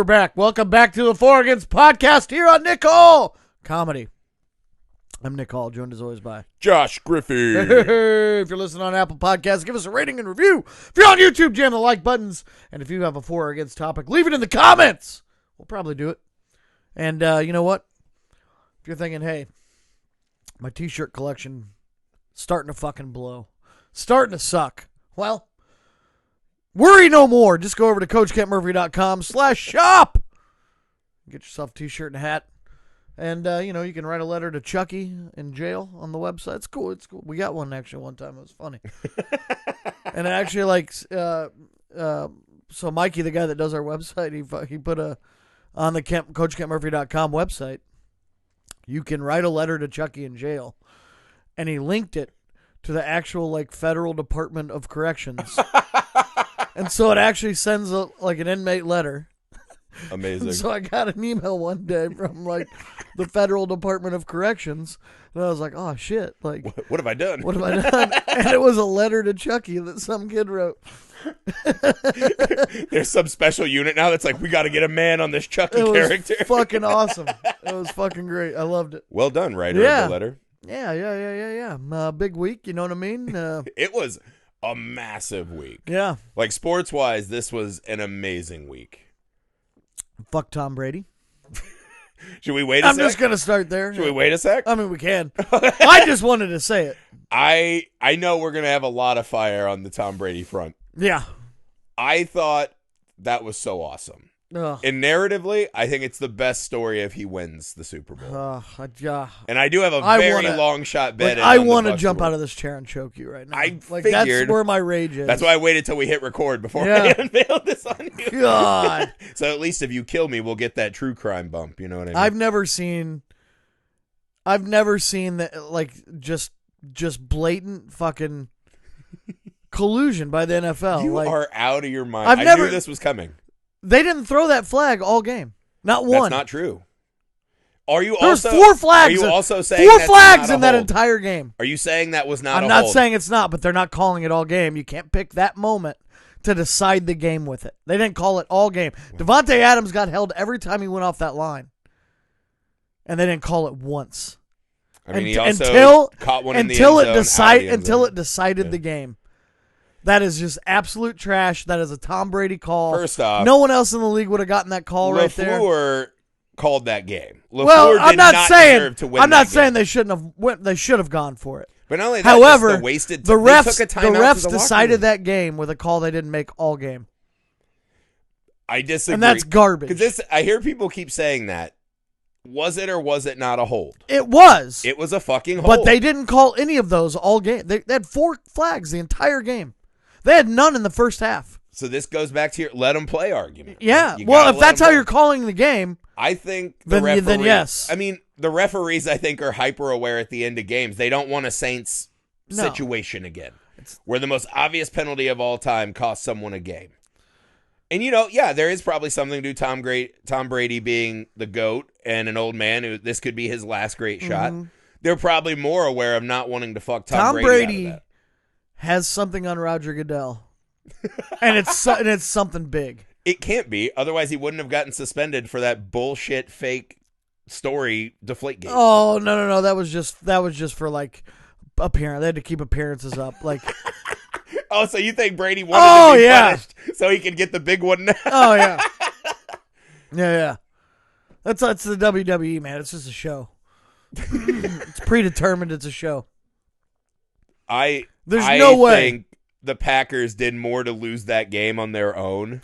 we're back. Welcome back to the Four Against podcast here on Nick Hall Comedy. I'm Nick Hall, joined as always by Josh Griffey. Hey, if you're listening on Apple Podcasts, give us a rating and review. If you're on YouTube, jam the like buttons. And if you have a For or Against topic, leave it in the comments. We'll probably do it. And you know what? If you're thinking, hey, my t-shirt collection starting to fucking blow, starting to suck, well, worry no more. Just go over to CoachKentMurphy.com/shop. Get yourself a t-shirt and a hat. And, you can write a letter to Chucky in jail on the website. It's cool. It's cool. We got one, actually, one time. It was funny. And actually, so Mikey, the guy that does our website, he put on the CoachKentMurphy.com website, you can write a letter to Chucky in jail. And he linked it to the actual, Federal Department of Corrections. And so it actually sends an inmate letter. Amazing. So I got an email one day from the Federal Department of Corrections, and I was like, "Oh shit! What have I done? What have I done?" And it was a letter to Chucky that some kid wrote. There's some special unit now that's like, we got to get a man on this Chucky character. Fucking awesome. It was fucking great. I loved it. Well done, writer of the letter. Yeah. Big week. You know what I mean? It was a massive week. Yeah. Sports wise, this was an amazing week. Fuck Tom Brady. Should we wait a sec? I'm just going to start there. Should we wait a sec? I mean, we can. I just wanted to say it. I know we're going to have a lot of fire on the Tom Brady front. Yeah. I thought that was so awesome. Ugh. And narratively, I think it's the best story if he wins the Super Bowl. And I do have a very long shot bet. I want to jump out of this chair and choke you right now. I figured. That's where my rage is. That's why I waited till we hit record before I unveiled this on you. God. So at least if you kill me, we'll get that true crime bump. You know what I mean? I've never seen that, just blatant fucking collusion by the NFL. You are out of your mind. I knew this was coming. They didn't throw that flag all game. Not one. That's not true. There's 4 flags. Are you also saying 4 flags in that entire game? Are you saying that was not? I'm not saying it's not, but they're not calling it all game. You can't pick that moment to decide the game with it. They didn't call it all game. Devontae Adams got held every time he went off that line, and they didn't call it once. I mean, he also caught one in the end zone, until it decided the game. That is just absolute trash. That is a Tom Brady call. First off, no one else in the league would have gotten that call right there. LaFleur called that game. I'm not saying they shouldn't have. They should have gone for it. But not only that, however, the refs decided that game with a call they didn't make all game. I disagree, and that's garbage. Because I hear people keep saying that. Was it or was it not a hold? It was. It was a fucking hold. But they didn't call any of those all game. They had 4 flags the entire game. They had none in the first half. So this goes back to your let them play argument. Yeah. Well, if that's how you're calling the game, I think then yes. I mean, the referees, I think, are hyper aware at the end of games. They don't want a Saints situation again, where the most obvious penalty of all time costs someone a game. And there is probably something to Tom Brady being the GOAT and an old man who this could be his last great shot. They're probably more aware of not wanting to fuck Tom Brady out of that. Has something on Roger Goodell, and it's something big. It can't be, otherwise he wouldn't have gotten suspended for that bullshit fake story Deflategate. Oh no, that was just for appearance. They had to keep appearances up, Oh, so you think Brady wanted to be punished so he could get the big one now? Oh yeah, yeah. That's the WWE, man. It's just a show. It's predetermined. It's a show. There's no way. I think the Packers did more to lose that game on their own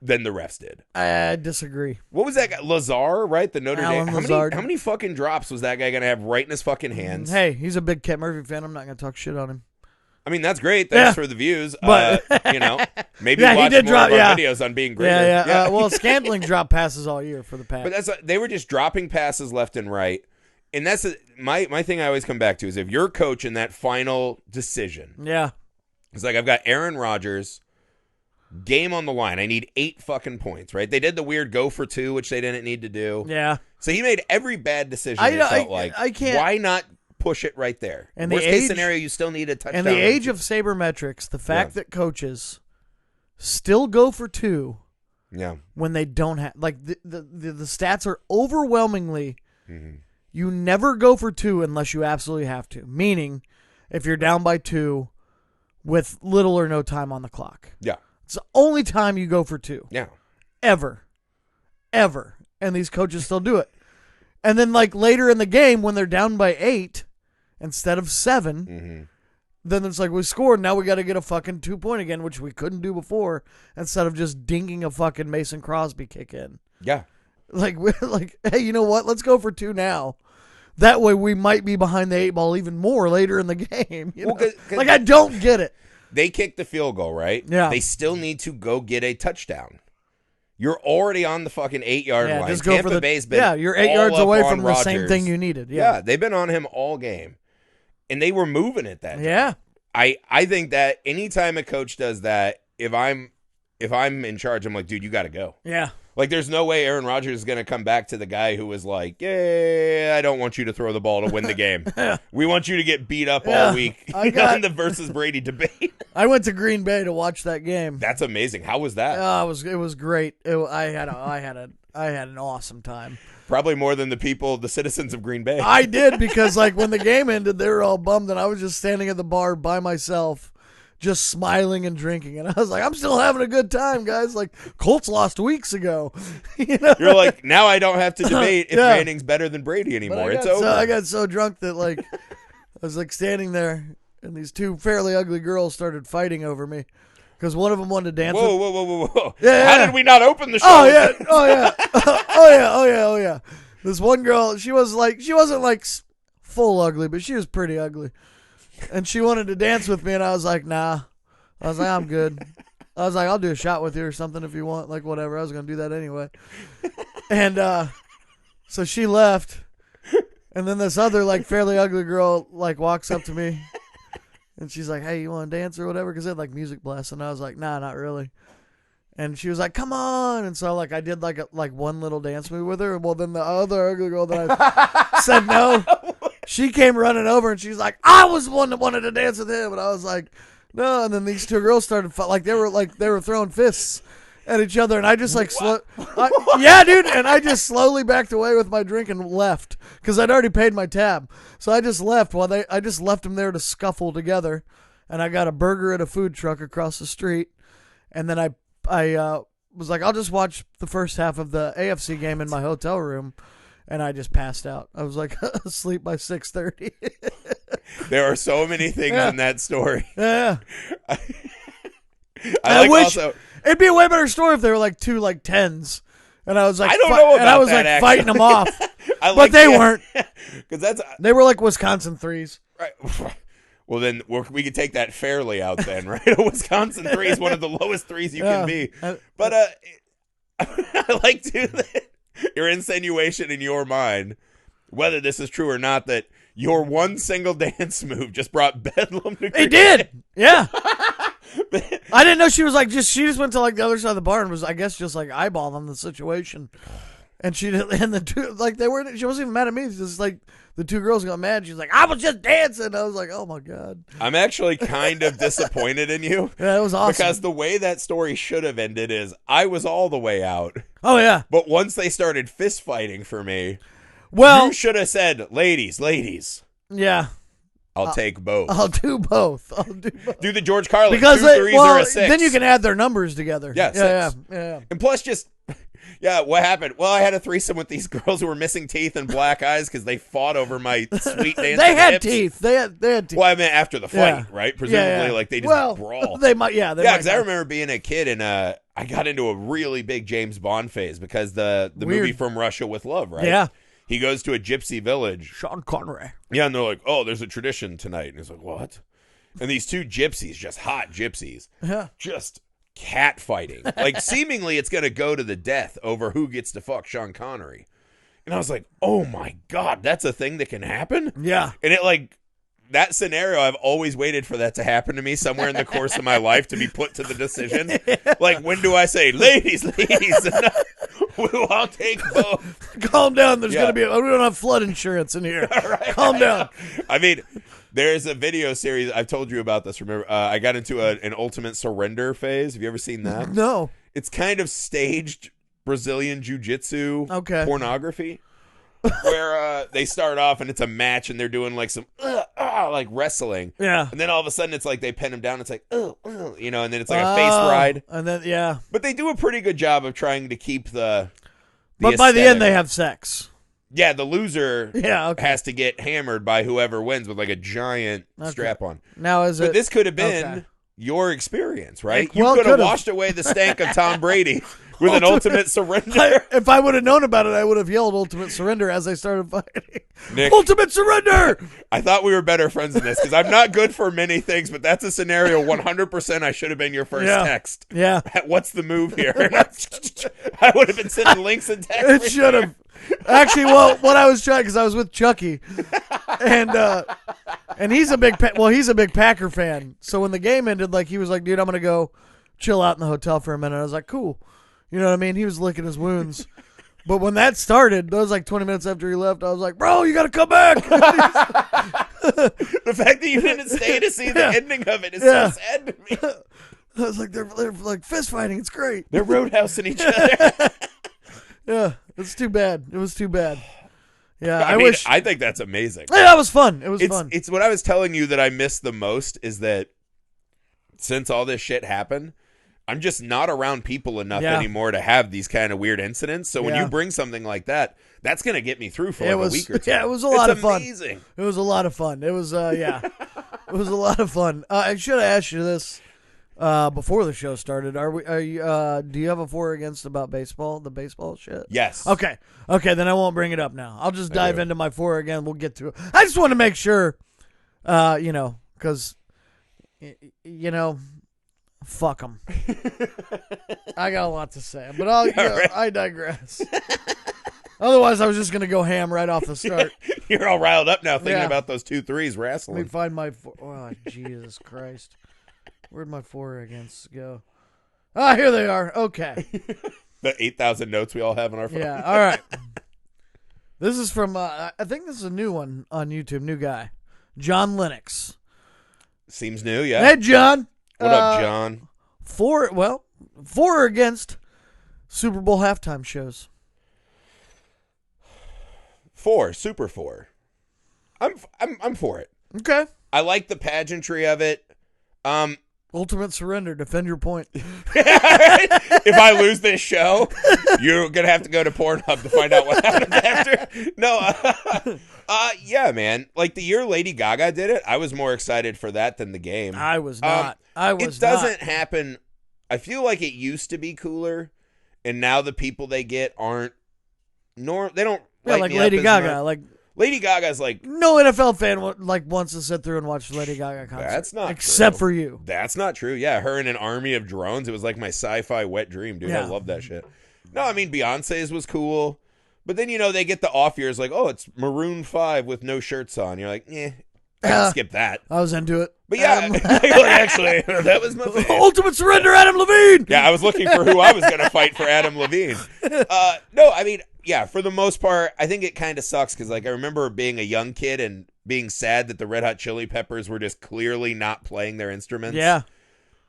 than the refs did. I disagree. What was that guy? Lazar, right? The Notre Dame. How many fucking drops was that guy going to have right in his fucking hands? Hey, he's a big Kent Murphy fan. I'm not going to talk shit on him. I mean, that's great. Thanks for the views. But maybe watch more of our videos on being greater. Yeah. Well, Scantling dropped passes all year for the Pack. But they were just dropping passes left and right. And that's my thing I always come back to is if you're coach in that final decision. Yeah. It's like I've got Aaron Rodgers, game on the line. I need 8 fucking points, right? They did the weird go for 2, which they didn't need to do. Yeah. So he made every bad decision. I can't. Why not push it right there? And worst case scenario, you still need a touchdown. In the age of sabermetrics, the fact that coaches still go for 2 Yeah. When they don't have, like, the stats are overwhelmingly, you never go for 2 unless you absolutely have to. Meaning, if you're down by 2 with little or no time on the clock. Yeah. It's the only time you go for 2. Yeah. Ever. And these coaches still do it. And then, like, later in the game, when they're down by 8 instead of 7, then it's like, we scored, now we got to get a fucking 2-point again, which we couldn't do before, instead of just dinking a fucking Mason Crosby kick in. Yeah. Like, we're like, hey, you know what? Let's go for 2 now. That way we might be behind the 8 ball even more later in the game. You know? 'Cause like, I don't get it. They kicked the field goal, right? Yeah. They still need to go get a touchdown. You're already on the fucking 8-yard line. Just go Tampa Bay's been you're 8 yards away from the same thing you needed. Yeah, they've been on him all game. And they were moving it that day. Yeah. I think that anytime a coach does that, if I'm in charge, I'm like, dude, you got to go. Yeah. Like, there's no way Aaron Rodgers is going to come back to the guy who was like, yeah, I don't want you to throw the ball to win the game. We want you to get beat up all week on the versus Brady debate. I went to Green Bay to watch that game. That's amazing. How was that? It was great. I had an awesome time. Probably more than the citizens of Green Bay. I did, because like when the game ended, they were all bummed, and I was just standing at the bar by myself, just smiling and drinking. And I was like, I'm still having a good time, guys. Like, Colts lost weeks ago. You know? You're like, now I don't have to debate if Manning's better than Brady anymore. It's over. I got so drunk that, like, I was like standing there, and these 2 fairly ugly girls started fighting over me. Because one of them wanted to dance. Whoa. Yeah, How did we not open the show? Oh, yeah. This one girl, she wasn't like full ugly, but she was pretty ugly. And she wanted to dance with me, and I was like, nah. I was like, I'm good. I was like, I'll do a shot with you or something if you want. Like, whatever. I was going to do that anyway. And so she left. And then this other, like, fairly ugly girl, like, walks up to me. And she's like, hey, you want to dance or whatever? Because they had, like, music blasting. And I was like, nah, not really. And she was like, come on. And so, like, I did, like, one little dance move with her. Well, then the other ugly girl that I said no, she came running over, and she's like, I was the one that wanted to dance with him. And I was like, no. And then these 2 girls started, they were throwing fists at each other. And I just, like, yeah, dude. And I just slowly backed away with my drink and left, because I'd already paid my tab. So I just left I just left them there to scuffle together. And I got a burger at a food truck across the street. And then I was like, I'll just watch the first half of the AFC game in my hotel room. And I just passed out. I was like asleep by 6:30. There are so many things in that story. Yeah. I wish it'd be a way better story if they were like 2 like 10s. And I was like, I don't know about and I was that, like fighting them off. but they weren't. Because they were like Wisconsin 3s. Right. Well, then we could take that fairly out then, right? A Wisconsin 3 is one of the lowest 3s you can be. But I like to your insinuation in your mind, whether this is true or not, that your one single dance move just brought bedlam to It did. Yeah. I didn't know she was like she just went to like the other side of the bar and was, I guess, just like eyeballing the situation. And she and the 2 like she wasn't even mad at me. It's just like the 2 girls got mad. She's like, I was just dancing. I was like, oh my God. I'm actually kind of disappointed in you. Yeah, it was awesome. Because the way that story should have ended is I was all the way out. Oh yeah. But once they started fist fighting for me, well, you should have said, ladies. Yeah. I'll take both. I'll do both. Do the George Carlin. Because 2 threes or a 6. Then you can add their numbers together. Yeah, 6. Yeah. And plus just, what happened? Well, I had a threesome with these girls who were missing teeth and black eyes because they fought over my sweet dancing They had hips. teeth. They had teeth. Well, I meant after the fight, right? Presumably, like they just brawl. They might, yeah. Because I remember being a kid and I got into a really big James Bond phase because the movie From Russia with Love, right? Yeah. He goes to a gypsy village. Sean Connery. Yeah, and they're like, oh, there's a tradition tonight. And he's like, what? And these 2 gypsies, just hot gypsies, just cat fighting. Like, seemingly it's going to go to the death over who gets to fuck Sean Connery. And I was like, oh my God, that's a thing that can happen? Yeah. And it like, that scenario, I've always waited for that to happen to me somewhere in the course of my life to be put to the decision. Like, when do I say, ladies? I'll take both. Calm down. There's going to be, we don't have flood insurance in here. Right. Calm down. I mean, there's a video series. I've told you about this. Remember, I got into an ultimate surrender phase. Have you ever seen that? No. It's kind of staged Brazilian jiu-jitsu Okay. pornography. Where they start off and it's a match and they're doing like some like wrestling. Yeah. And then all of a sudden it's like they pin him down. It's like, you know, and then it's like a face ride. And then, yeah. But they do a pretty good job of trying to keep the But by the end, they have sex. Yeah, the loser okay. has to get hammered by whoever wins with like a giant strap on. Now, But this could have been your experience, right? Like, you well, could have could've. washed away the stank of Tom Brady with an ultimate surrender. If I would have known about it, I would have yelled ultimate surrender as they started fighting. Nick, Ultimate surrender! I thought we were better friends in this because I'm not good for many things, but that's a scenario 100% I should have been your first text. Yeah. What's the move here? I would have been sending links and texts. It should have. Actually, well, what I was trying, because I was with Chucky, and he's a big Packer fan. So when the game ended, like he was like, "Dude, I'm gonna go chill out in the hotel for a minute." I was like, "Cool," you know what I mean? He was licking his wounds. But when that started, that was like 20 minutes after he left. I was like, "Bro, you got to come back." The fact that you didn't stay to see the ending of it is so sad to me. I was like, they're like fist fighting. It's great. They're roadhousing each other. Yeah, it's too bad. It was too bad. Yeah, I mean, I think that's amazing. Yeah, that was fun. It was fun. It's what I was telling you that I miss the most is that since all this shit happened, I'm just not around people enough anymore to have these kind of weird incidents. So when you bring something like that, that's going to get me through for a week or two. Yeah, it was a lot of fun. Amazing. It was a lot of fun. It was, it was a lot of fun. I should have asked you this before the show started. Do you have a for or against about baseball, the baseball shit? Yes. Okay, then I won't bring it up now. I'll just dive into my for or again. We'll get to it. I just want to make sure, because, fuck them. I got a lot to say, but I digress. Otherwise, I was just going to go ham right off the start. You're all riled up now thinking about those 2 threes wrestling. Let me find my... Oh, Jesus Christ. Where'd my for or against go? Ah, here they are. Okay. The 8,000 notes we all have on our phone. Yeah, all right. This is from, I think this is a new one on YouTube, new guy. John Lennox. Seems new, yeah. Hey, John. What up, John? For or against Super Bowl halftime shows? Super 4. I'm for it. Okay. I like the pageantry of it. Ultimate surrender. Defend your point. If I lose this show, you're gonna have to go to Pornhub to find out what happens after. No, yeah, man. Like the year Lady Gaga did it, I was more excited for that than the game. I was not. It doesn't happen. I feel like it used to be cooler, and now the people they get aren't. They don't. Like Lady Gaga. Lady Gaga's like no NFL fan wants to sit through and watch Lady Gaga concert. That's not except true. For you. That's not true. Yeah, her in an army of drones. It was like my sci-fi wet dream, dude. Yeah. I love that shit. No, I mean Beyonce's was cool, but then they get the off years like, oh, it's Maroon 5 with no shirts on. You're like, I can skip that. I was into it. But yeah, actually, that was my favorite. Ultimate surrender, Adam Levine. Yeah, I was looking for who I was going to fight for Adam Levine. No, I mean, yeah, for the most part, I think it kind of sucks because, like, I remember being a young kid and being sad that the Red Hot Chili Peppers were just clearly not playing their instruments. Yeah.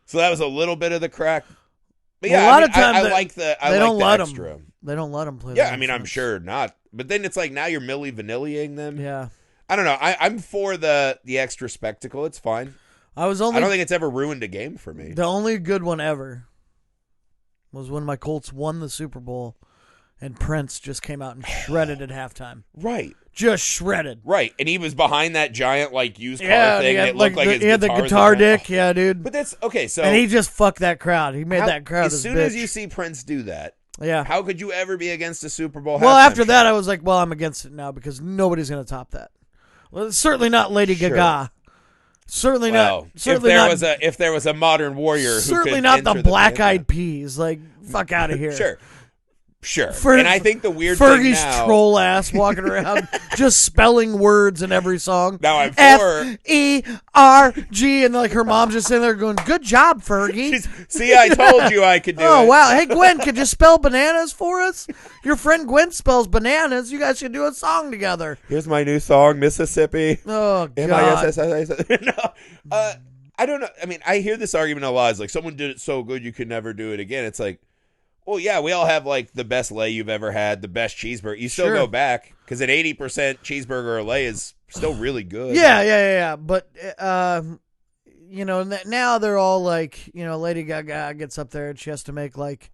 So that was a little bit of the crack. But well, yeah, a lot of times I like the extra. Them. They don't let them play. Yeah, I mean, I'm sure not. But then it's like now you're Milli Vanilli-ing them. Yeah. I don't know. I'm for the extra spectacle. It's fine. I don't think it's ever ruined a game for me. The only good one ever was when my Colts won the Super Bowl and Prince just came out and shredded at halftime. Right. Just shredded. Right. And he was behind that giant used car thing. And it looked like his he had the guitar dick. Yeah, dude. But that's okay. So and he just fucked that crowd. He made that crowd as soon as you see Prince do that. Yeah. How could you ever be against a Super Bowl? Well, after that, I was like, well, I'm against it now because nobody's going to top that. Well, certainly not Lady Gaga. Certainly not. Certainly if there was a modern warrior, certainly not the Black Eyed Peas. Like, fuck out of here. Sure. And I think the weird thing Fergie's now, troll ass walking around just spelling words in every song. Now I'm for Ferg, and like her mom's just sitting there going, "Good job, Fergie." See, I told you I could do it. Oh wow! Hey Gwen, could you spell bananas for us? Your friend Gwen spells bananas. You guys should do a song together. Here's my new song, Mississippi. Oh God. No. I don't know. I mean, I hear this argument a lot. It's like someone did it so good you could never do it again. It's like, Well, yeah, we all have like the best lay you've ever had, the best cheeseburger. You still go back because an 80% cheeseburger or lay is still really good. Yeah. But now they're all like, Lady Gaga gets up there and she has to make like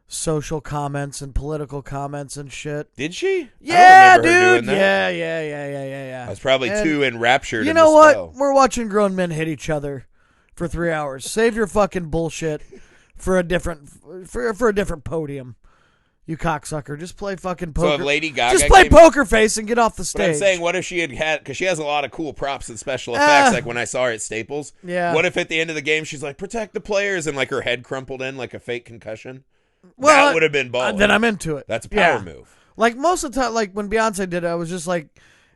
social comments and political comments and shit. Did she? Yeah, I don't remember her dude. doing that. Yeah. I was probably too enraptured. You know what? We're watching grown men hit each other for 3 hours. Save your fucking bullshit for a different podium. You cocksucker. Just play fucking poker. So if Lady Gaga just play poker face and get off the stage. But I'm saying, what if she had because she has a lot of cool props and special effects, like when I saw her at Staples. Yeah. What if at the end of the game she's like, protect the players, and like her head crumpled in like a fake concussion? Well, that would have been baller. Then I'm into it. That's a power move. Like most of the time, like when Beyonce did it, I was just like,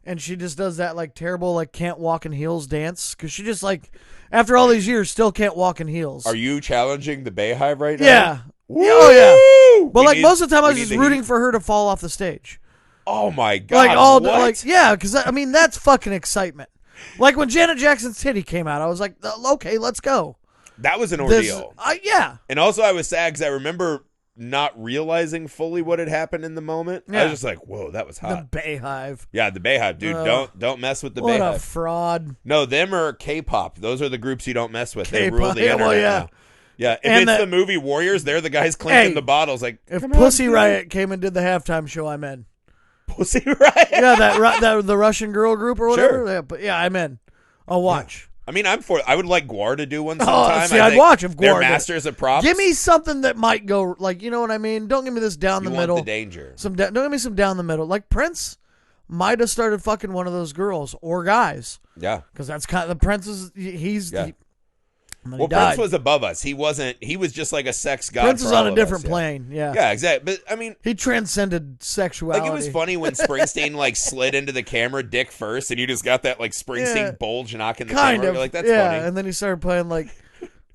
and she just does that like terrible like can't walk in heels dance because she just like after all these years still can't walk in heels. Are you challenging the Bayhive right now? Yeah. Woo! Oh yeah. But like most of the time, I was just rooting for her to fall off the stage. Oh my god! Like what? Because I mean that's fucking excitement. Like when Janet Jackson's titty came out, I was like, okay, let's go. That was an ordeal. Yeah. And also, I was sad because I remember not realizing fully what had happened in the moment. Yeah. I was just like, whoa, that was hot. The Bayhive. Yeah, the Bayhive, dude. Don't mess with the Bayhive. Bayhive. What a fraud. No, them are K-pop. Those are the groups you don't mess with. K-pop. They rule the internet now. Yeah, if it's the movie Warriors, they're the guys clinking the bottles. Like, if Pussy Riot came and did the halftime show, I'm in. Pussy Riot? Yeah, that the Russian girl group or whatever. Sure. Yeah, I'm in. I'll watch. Yeah. I mean, I would like Gwar to do one sometime. I'd watch if Gwar they're masters of props. Give me something that might go, like, you know what I mean? Don't give me this down the middle. The danger. Don't give me some down the middle. Like Prince might have started fucking one of those girls or guys. Yeah. Because that's kind of the Prince is, Prince was above us. He wasn't. He was just like a sex god. Prince is on a different plane. Yeah. Yeah, exactly. But I mean, he transcended sexuality. Like it was funny when Springsteen like slid into the camera dick first, and you just got that like Springsteen bulge knocking the camera. You're like, that's funny. And then he started playing like,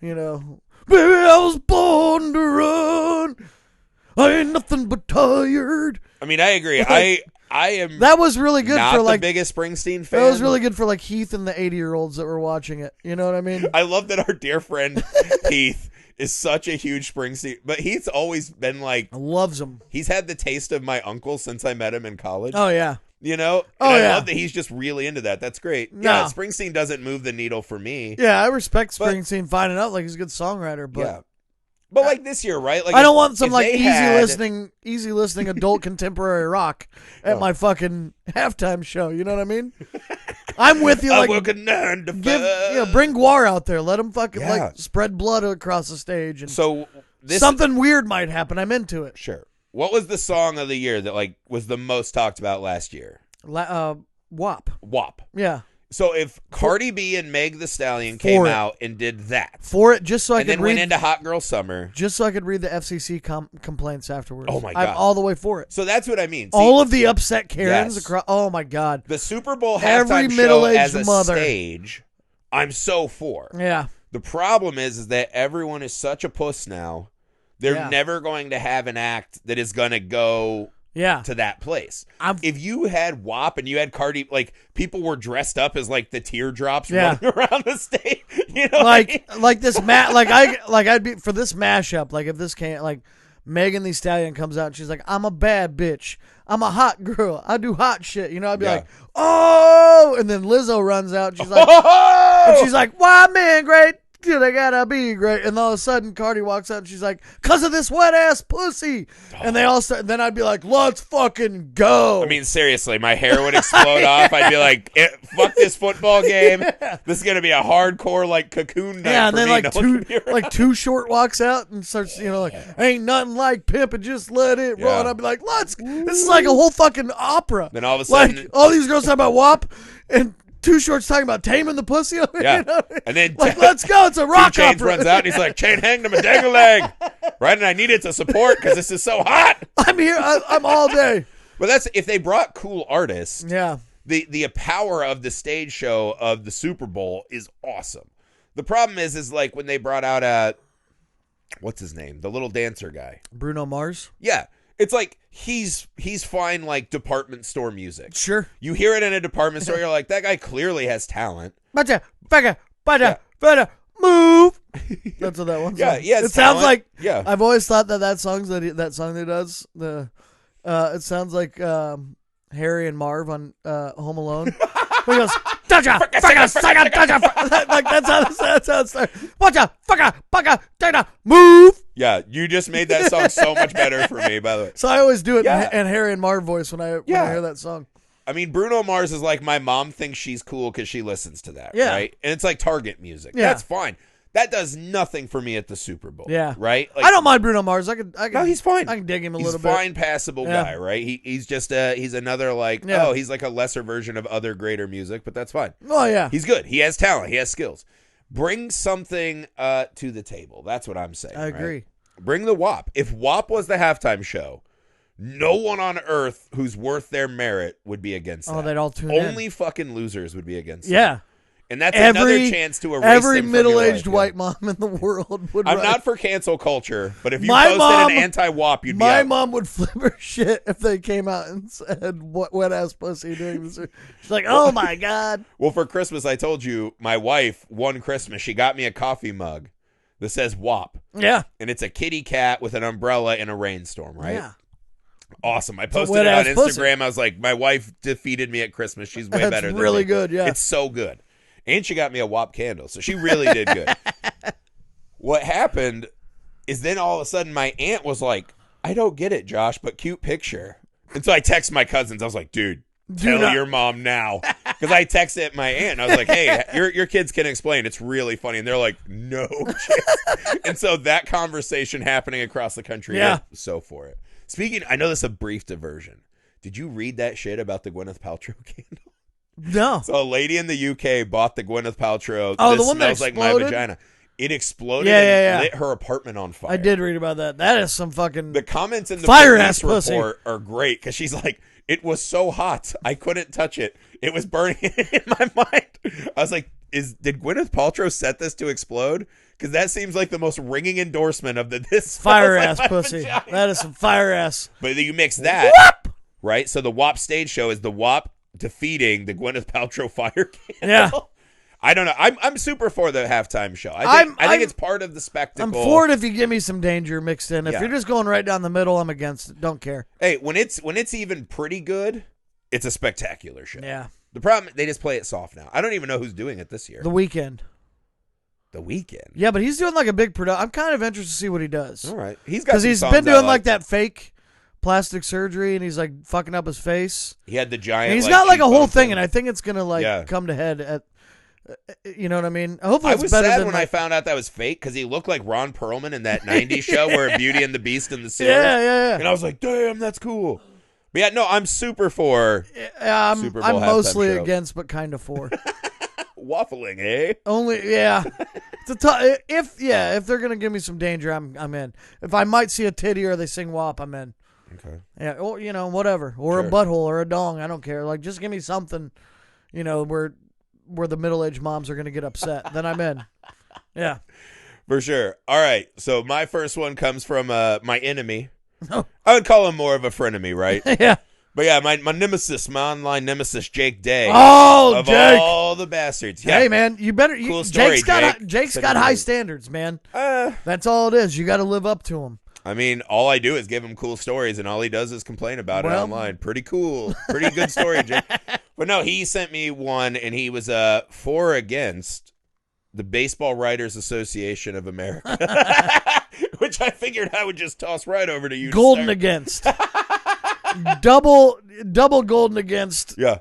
baby, I was born to run. I ain't nothing but tired. I mean, I agree. I am. That was really good not for like the biggest Springsteen fan. That was really good for like Heath and the 80-year-olds that were watching it. You know what I mean? I love that our dear friend Heath is such a huge Springsteen, but Heath's always been like loves him. He's had the taste of my uncle since I met him in college. Oh yeah. I love that he's just really into that. That's great. No. Yeah, Springsteen doesn't move the needle for me. Yeah, I respect Springsteen finding out like he's a good songwriter, but. Yeah. But like this year, right? Like I don't want some like easy listening adult contemporary rock at my fucking halftime show. You know what I mean? I'm with you. Like, bring Gwar out there. Let him fucking like spread blood across the stage. And so something weird might happen. I'm into it. Sure. What was the song of the year that like was the most talked about last year? WAP. WAP. Yeah. So if Cardi B and Meg the Stallion came out and did that just so I could then went into Hot Girl Summer, just so I could read the FCC complaints afterwards. Oh my god, I'm all the way for it. So that's what I mean. See, all of the upset Karens across. Oh my god, the Super Bowl halftime show as a stage, I'm so for. Yeah. The problem is that everyone is such a puss now. They're never going to have an act that is going to go. To that place. If you had WAP and you had Cardi, like people were dressed up as like the teardrops running around the stage, like this I'd be for this mashup. Like if this came, like Megan Thee Stallion comes out and she's like, I'm a bad bitch, I'm a hot girl, I do hot shit. I'd be like, oh, and then Lizzo runs out. And she's like, why men great? They gotta be great. And all of a sudden Cardi walks out and she's like, cause of this wet ass pussy. And they all start, then I'd be like, let's fucking go. I mean, seriously, my hair would explode off. I'd be like, fuck this football game. This is gonna be a hardcore like cocoon night. Yeah, and then me. Too Short walks out and starts, ain't nothing like pimping, just let it roll. And I'd be like, this is like a whole fucking opera. Then all of a sudden, like all these girls talking about WAP and Too Short's talking about taming the pussy. Yeah. And then let's go. It's a rock opera. Chainz runs out and he's like, chain hanged him a dang-a-leg. Right? And I need it to support because this is so hot. I'm here. I'm all day. But that's if they brought cool artists. Yeah. The power of the stage show of the Super Bowl is awesome. The problem is like when they brought out what's his name? The little dancer guy. Bruno Mars? Yeah. It's like he's fine like department store music. Sure. You hear it in a department store, you're like, that guy clearly has talent. Move. That's what that one. Yeah, song. yeah. It sounds like. Yeah. I've always thought that song that he does. It sounds like Harry and Marv on Home Alone. He goes, "Dodger, fucker, dodger." Like that's how it starts. Watcha, fucker, move. Yeah, you just made that song so much better for me, by the way. So I always do it Yeah. in Harry and Marv voice when I hear that song. I mean, Bruno Mars is like my mom thinks she's cool because she listens to that, Yeah. right? And it's like Target music. Yeah. That's fine. That does nothing for me at the Super Bowl. Yeah. Right? Like, I don't mind Bruno Mars. I can. No, he's fine. I can dig him a He's little fine, bit. passable Yeah. guy, right? He's just he's another like Yeah. he's like a lesser version of other greater music, but that's fine. Oh yeah. He's good. He has talent. He has skills. Bring something to the table. That's what I'm saying. I agree. Right? Bring the WAP. If WAP was the halftime show, no one on earth who's worth their merit would be against that. Oh, they'd all tune in. Only fucking losers would be against that. Yeah. And that's another chance to erase every them from your middle-aged life, white mom in the world would. I'm write. not for cancel culture, but if you My posted mom- an anti-WAP, you'd be My out. mom would flip her shit if they came out and said, "What wet ass pussy doing this?" She's like, "Oh my god." Well, for Christmas, I told you, my wife, one Christmas, she got me a coffee mug that says WAP. Yeah. And it's a kitty cat with an umbrella in a rainstorm, right? Yeah. Awesome. I a posted it on wet-ass Instagram. pussy. I was like, my wife defeated me at Christmas. She's way That's better than really me. good, yeah. It's so good. And she got me a WAP candle, so she really did good. What happened is then all of a sudden my aunt was like, I don't get it, Josh, but cute picture. And so I texted my cousins. I was like, dude, tell your mom now. Because I texted my aunt. And I was like, hey, your kids can explain. It's really funny. And they're like, no chance. And so that conversation happening across the country. Yeah. I'm so for it. Speaking, I know this is a brief diversion. Did you read that shit about the Gwyneth Paltrow candle? No. So a lady in the UK bought the Gwyneth Paltrow. Oh, This the one that smells like my exploded? vagina. It exploded Yeah. and lit her apartment on fire. I did read about that. That is some fucking The comments in the fire police ass pussy. report are great because she's like, it was so hot, I couldn't touch it. It was burning in my mind. I was like, did Gwyneth Paltrow set this to explode? Because that seems like the most ringing endorsement of this fire smells ass like my pussy. vagina. That is some fire ass. But then you mix that, Whoop! right? So the WAP stage show is the WAP defeating the Gwyneth Paltrow fire candle. Yeah. I don't know. I'm super for the halftime show. I think it's part of the spectacle. I'm for it if you give me some danger mixed in. If Yeah. you're just going right down the middle, I'm against it. Don't care. Hey, when it's even pretty good, it's a spectacular show. Yeah. The problem, they just play it soft now. I don't even know who's doing it this year. The Weeknd. The Weeknd. Yeah, but he's doing like a big production. I'm kind of interested to see what he does. All right. He's got Because some he's songs been I doing like that fake plastic surgery and he's like fucking up his face. He had the giant. And he's got like a whole cheekbone thing, and I think it's going to like Yeah. come to head at, you know what I mean? Hopefully I it's was better sad than when I found out that was fake because he looked like Ron Perlman in that 90s show where Beauty and the Beast in the series. Yeah. And I was like, damn, that's cool. But yeah, no, I'm super for I'm Super Bowl I'm halftime mostly show. against, but kind of for. waffling, eh? Only, yeah. It's if they're gonna give me some danger, I'm in. If I might see a titty or they sing WAP, I'm in. Okay. Yeah, or whatever, or a Sure. butthole or a dong. I don't care. Like, just give me something, where the middle-aged moms are gonna get upset. Then I'm in. Yeah. For sure. All right. So my first one comes from my enemy. Oh. I would call him more of a frenemy, right? Yeah. But yeah, my nemesis, my online nemesis, Jake Day. Oh, of Jake. all the bastards. Yeah. Hey, man, you better. Cool story, Jake's Jake. got high standards, man. That's all it is. You got to live up to him. I mean, all I do is give him cool stories, and all he does is complain about it online. Pretty cool. Pretty good story, Jake. But no, he sent me one, and he was for or against the Baseball Writers Association of America, which I figured I would just toss right over to you. Golden against. double golden against. Yeah.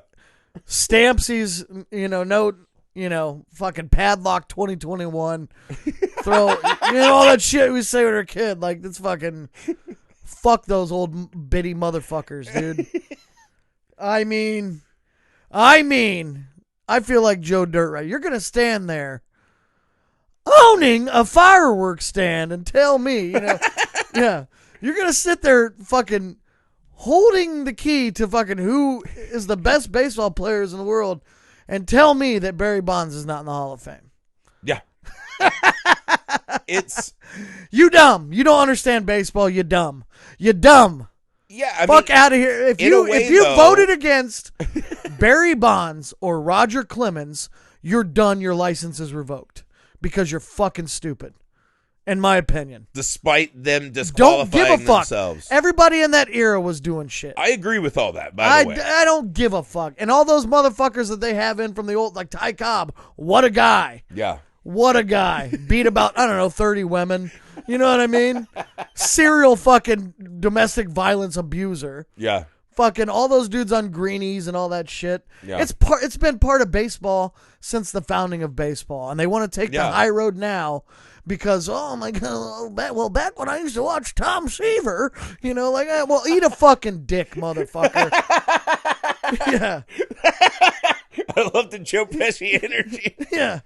Stampsy's, fucking padlock 2021. Throw, all that shit we say with our kid. Like, that's fucking, fuck those old bitty motherfuckers, dude. I mean, I feel like Joe Dirt, right? You're going to stand there owning a fireworks stand and tell me, yeah, you're going to sit there fucking holding the key to fucking who is the best baseball players in the world and tell me that Barry Bonds is not in the Hall of Fame. Yeah. It's you dumb. You don't understand baseball. You dumb. You dumb. Yeah, Fuck out of here. If you though, voted against Barry Bonds or Roger Clemens, you're done. Your license is revoked because you're fucking stupid, in my opinion. Despite them Don't disqualifying give a fuck. themselves. Everybody in that era was doing shit. I agree with all that, by the way. I don't give a fuck. And all those motherfuckers that they have in from the old, like Ty Cobb, what a guy. Yeah. What a guy. Beat about, 30 women. You know what I mean? Serial fucking domestic violence abuser. Yeah. Fucking all those dudes on greenies and all that shit. Yeah. It's been part of baseball since the founding of baseball. And they want to take the high road now because, oh my God, back when I used to watch Tom Seaver, well, eat a fucking dick, motherfucker. Yeah. I love the Joe Pesci energy. Yeah.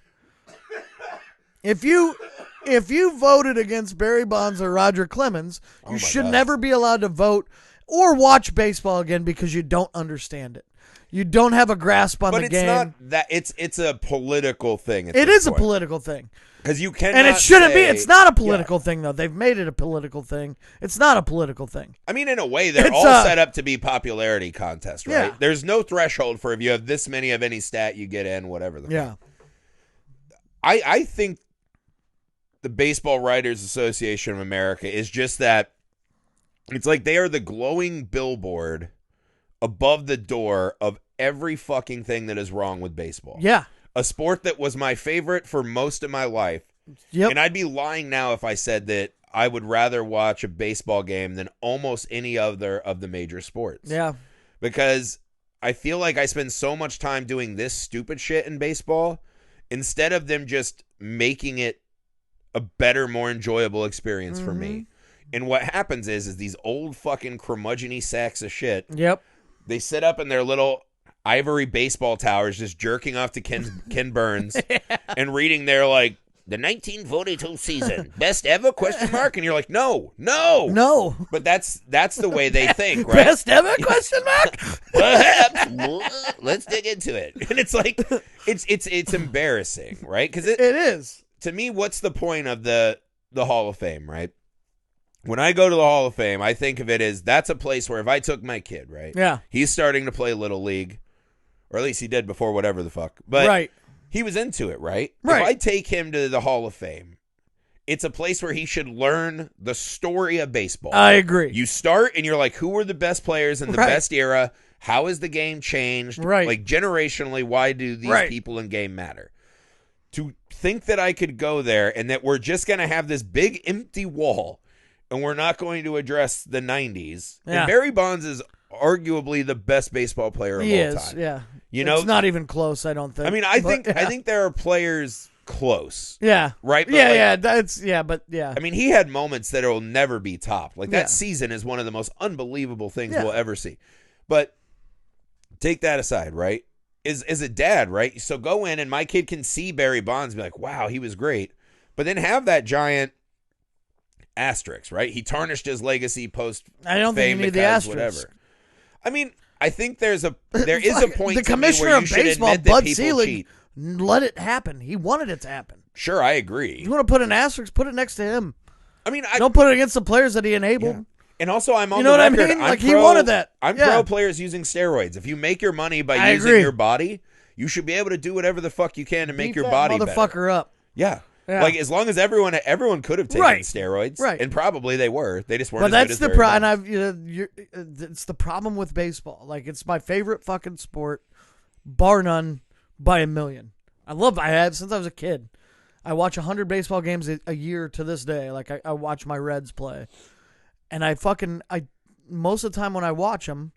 If you voted against Barry Bonds or Roger Clemens, you should never be allowed to vote or watch baseball again because you don't understand it. You don't have a grasp on the game. But it's not that. It's a political thing. It is a political thing. Because you cannot and it shouldn't be. It's not a political thing, though. They've made it a political thing. It's not a political thing. I mean, in a way, they're all set up to be popularity contests, right? Yeah. There's no threshold for if you have this many of any stat, you get in, whatever. Yeah. I think the Baseball Writers Association of America is just that. It's like they are the glowing billboard above the door of every fucking thing that is wrong with baseball. Yeah. A sport that was my favorite for most of my life. Yep. And I'd be lying now if I said that I would rather watch a baseball game than almost any other of the major sports. Yeah. Because I feel like I spend so much time doing this stupid shit in baseball instead of them just making it a better, more enjoyable experience for me. And what happens is these old fucking curmudgeon-y sacks of shit. Yep. They sit up in their little ivory baseball towers just jerking off to Ken Burns and reading their, like, the 1942 season, best ever, ? And you're like, no. But that's the way they think, right? Best ever, ? Perhaps. Let's dig into it. And it's like, it's embarrassing, right? Because it is. To me, what's the point of the Hall of Fame, right? When I go to the Hall of Fame, I think of it as that's a place where if I took my kid, right? Yeah. He's starting to play Little League, or at least he did before whatever the fuck. But he was into it, right? Right. If I take him to the Hall of Fame, it's a place where he should learn the story of baseball. I agree. You start and you're like, who are the best players in the best era? How has the game changed? Right. Like generationally, why do these people in game matter? To think that I could go there and that we're just going to have this big empty wall and we're not going to address the 90s. Yeah. And Barry Bonds is arguably the best baseball player of all time. Yeah. It's not even close, I don't think. I mean, I think there are players close. Yeah. Right? But I mean, he had moments that will never be topped. Like that season is one of the most unbelievable things we'll ever see. But take that aside, right? Is a dad, right? So go in and my kid can see Barry Bonds and be like, wow, he was great. But then have that giant asterisk, right? He tarnished his legacy post I don't think you need the asterisk. Whatever. I mean, I think there is a point the to me commissioner where you of should baseball, admit that Bud people Selig, cheat. let it happen. He wanted it to happen. Sure, I agree. You want to put an asterisk, put it next to him. I mean, don't put it against the players that he enabled. Yeah. And also, I'm on you know the what record. I mean? Like, I'm he wanted that. I'm pro players using steroids. If you make your money by using your body, you should be able to do whatever the fuck you can to make your body motherfucker better. up. Yeah. Like, as long as everyone could have taken steroids. Right. And probably they were. They just weren't But as that's good the as problem. It's the problem with baseball. Like, it's my favorite fucking sport, bar none, by a million. I have since I was a kid. I watch 100 baseball games a year to this day. Like, I watch my Reds play. And most of the time when I watch them,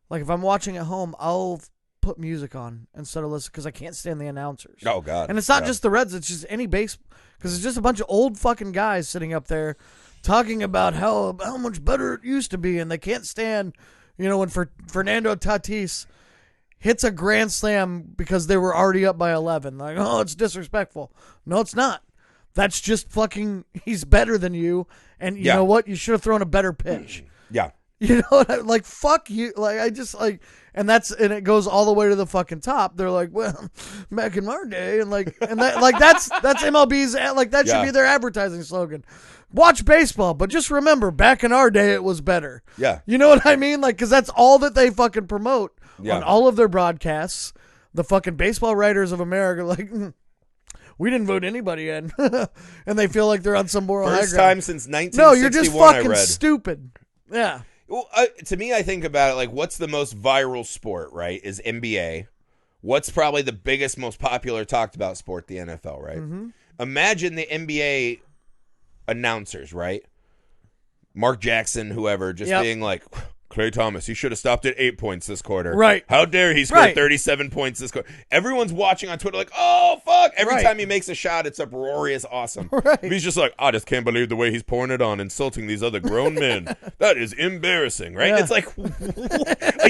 like if I'm watching at home, I'll put music on instead of listen because I can't stand the announcers. Oh, God. And it's not just the Reds, it's just any base, because it's just a bunch of old fucking guys sitting up there talking about how much better it used to be, and they can't stand, when Fernando Tatis hits a grand slam because they were already up by 11. Like, oh, it's disrespectful. No, it's not. That's just fucking, he's better than you, and you know what? You should have thrown a better pitch. Yeah. You know what like, fuck you. Like, I just, like, and it goes all the way to the fucking top. They're like, well, back in our day, and that's MLB's, like, that should be their advertising slogan. Watch baseball, but just remember, back in our day, it was better. Yeah. You know what I mean? Like, because that's all that they fucking promote on all of their broadcasts. The fucking Baseball Writers of America, like, we didn't vote anybody in, and they feel like they're on some moral high First ground. time since 1961. No, you're just fucking I read. stupid. Yeah. Well, to me, I think about it like, what's the most viral sport? Right? Is NBA. What's probably the biggest, most popular, talked about sport? The NFL. Right? Mm-hmm. Imagine the NBA announcers, right? Mark Jackson, whoever, just being like, Klay Thomas, he should have stopped at 8 points this quarter. Right. How dare he score 37 points this quarter. Everyone's watching on Twitter like, oh, fuck. Every time he makes a shot, it's uproarious awesome. Right. He's just like, I just can't believe the way he's pouring it on, insulting these other grown men. That is embarrassing, right? Yeah. It's like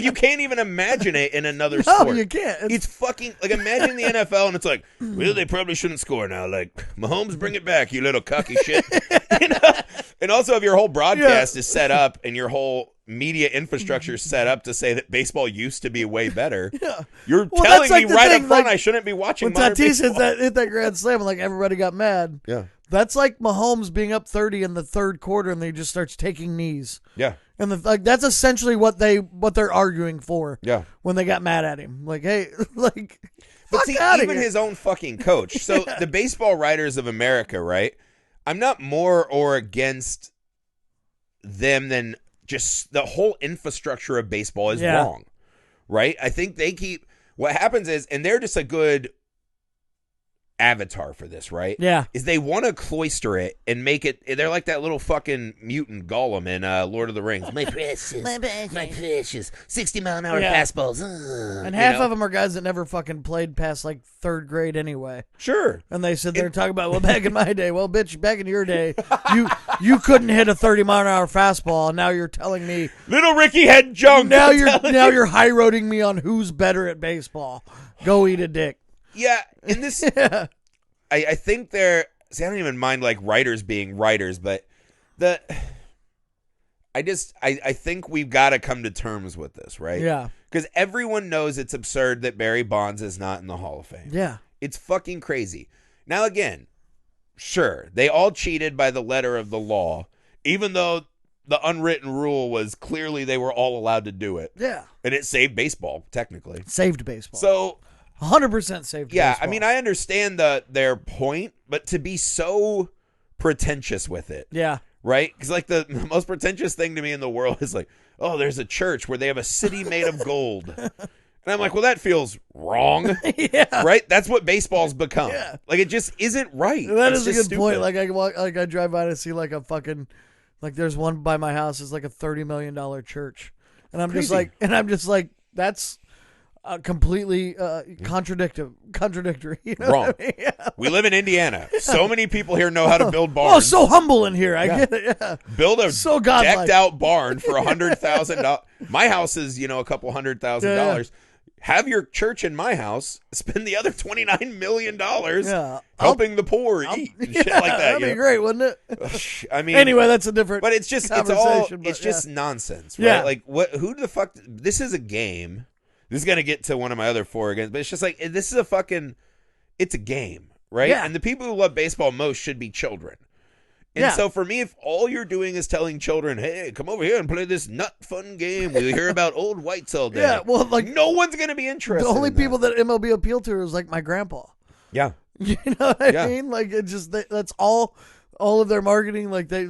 you can't even imagine it in another No, sport. you can't. It's fucking, like, imagine the NFL and it's like, well, they probably shouldn't score now. Like, Mahomes, bring it back, you little cocky shit. You know? And also, if your whole broadcast is set up and your whole media infrastructure is set up to say that baseball used to be way better, you're telling me right up front I shouldn't be watching when Tatis baseball. hit that grand slam, like everybody got mad. Yeah. That's like Mahomes being up 30 in the third quarter and he just starts taking knees. Yeah. And that's essentially what they're arguing for. Yeah. When they got mad at him. Like, hey, like, but see, even here. his own fucking coach. So the Baseball Writers of America, right? I'm not more or against them than just the whole infrastructure of baseball is wrong, right? I think what happens is, and they're just a good avatar for this, right? Yeah. Is they want to cloister it and make it, they're like that little fucking mutant Gollum in Lord of the Rings. My precious 60-mile-an-hour fastballs. And half of them are guys that never fucking played past like third grade anyway. Sure. And they sit there and talk about, well, back in my day, well, bitch, back in your day, you couldn't hit a 30-mile-an-hour fastball, and now you're telling me Little Ricky had junk. Now you're high-roading me on who's better at baseball. Go eat a dick. Yeah, in this, I think I don't even mind like writers being writers, but I think we've got to come to terms with this, right? Yeah. Because everyone knows it's absurd that Barry Bonds is not in the Hall of Fame. Yeah. It's fucking crazy. Now, again, sure, they all cheated by the letter of the law, even though the unwritten rule was clearly they were all allowed to do it. Yeah. And it saved baseball, technically. Saved baseball. So 100% saved yeah, baseball. I mean, I understand their point, but to be so pretentious with it. Yeah. Right? Because, like, the most pretentious thing to me in the world is like, oh, there's a church where they have a city made of gold. And I'm like, well, that feels wrong. Yeah. Right? That's what baseball's become. Yeah. Like, it just isn't right. That It's is a just good point. stupid. Like, I drive by to see, like, a fucking, like, there's one by my house. It's like a $30 million church. And I'm just like, that's completely contradictory. You know Wrong. what I mean? Yeah. We live in Indiana. So many people here know how to build barns. Oh, so humble in here. I get it. Yeah. Build a So godlike. decked out barn for $100,000. My house is, a couple $100,000. Yeah. Have your church in my house. Spend the other $29 million helping the poor eat and shit like that. That'd be great, wouldn't it? I mean, Anyway, that's a different. but it's just conversation. it's just nonsense, right? Yeah. Like what? Who the fuck? This is a game. This is gonna get to one of my other four again, but it's just like this is a fucking. It's a game, right? Yeah. And the people who love baseball most should be children. And so for me, if all you're doing is telling children, hey, come over here and play this nut fun game, we hear about old whites all day. Yeah, well, like no one's going to be interested. the only in people that MLB appeal to is like my grandpa. Yeah. You know what Yeah. I mean? Like it just that's all of their marketing. Like they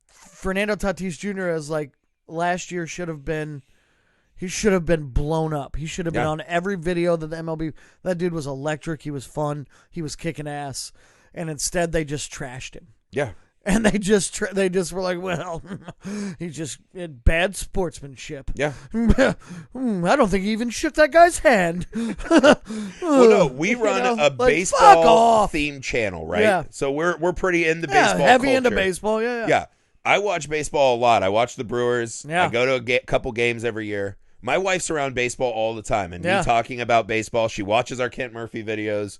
Fernando Tatis Jr. as like last year should have been blown up. He should have been on every video that the MLB. That dude was electric. He was fun. He was kicking ass. And instead, they just trashed him. Yeah. And they just were like, well, he just had bad sportsmanship. Yeah. I don't think he even shook that guy's hand. Well, no, we run a baseball themed channel, right? Yeah. So we're pretty into baseball. Heavy culture. into baseball. Yeah. Yeah. I watch baseball a lot. I watch the Brewers. Yeah. I go to a couple games every year. My wife's around baseball all the time, and me talking about baseball. She watches our Kent Murphy videos.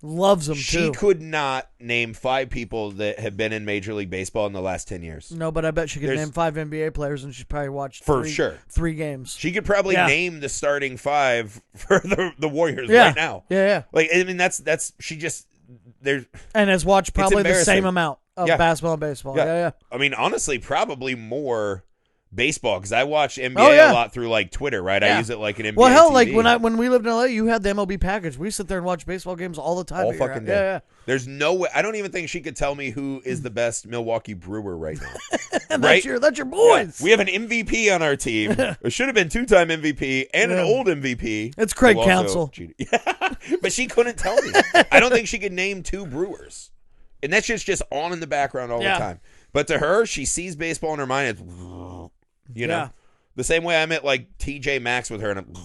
Loves them, She too. could not name 5 people that have been in Major League Baseball in the last 10 years. No, but I bet she could name 5 NBA players, and she's probably watched For sure 3 games. She could probably name the starting 5 for the Warriors right now. Yeah. Like, I mean, that's she just there's and has watched probably the embarrassing. same amount of basketball and baseball. Yeah. I mean, honestly, probably more baseball because I watch NBA a lot through like Twitter, right? I use it like an NBA. Well, hell, TV. like when we lived in LA, you had the MLB package. We sit there and watch baseball games all the time. All fucking day. Yeah. There's no way. I don't even think she could tell me who is the best Milwaukee Brewer right now. And right? that's your boys. Yeah. We have an MVP on our team. It should have been 2-time MVP and an old MVP. It's Craig Counsell. But she couldn't tell me. I don't think she could name 2 Brewers. And that shit's just on in the background all the time. But to her, she sees baseball in her mind. It's, you know, the same way I'm at like TJ Maxx with her. And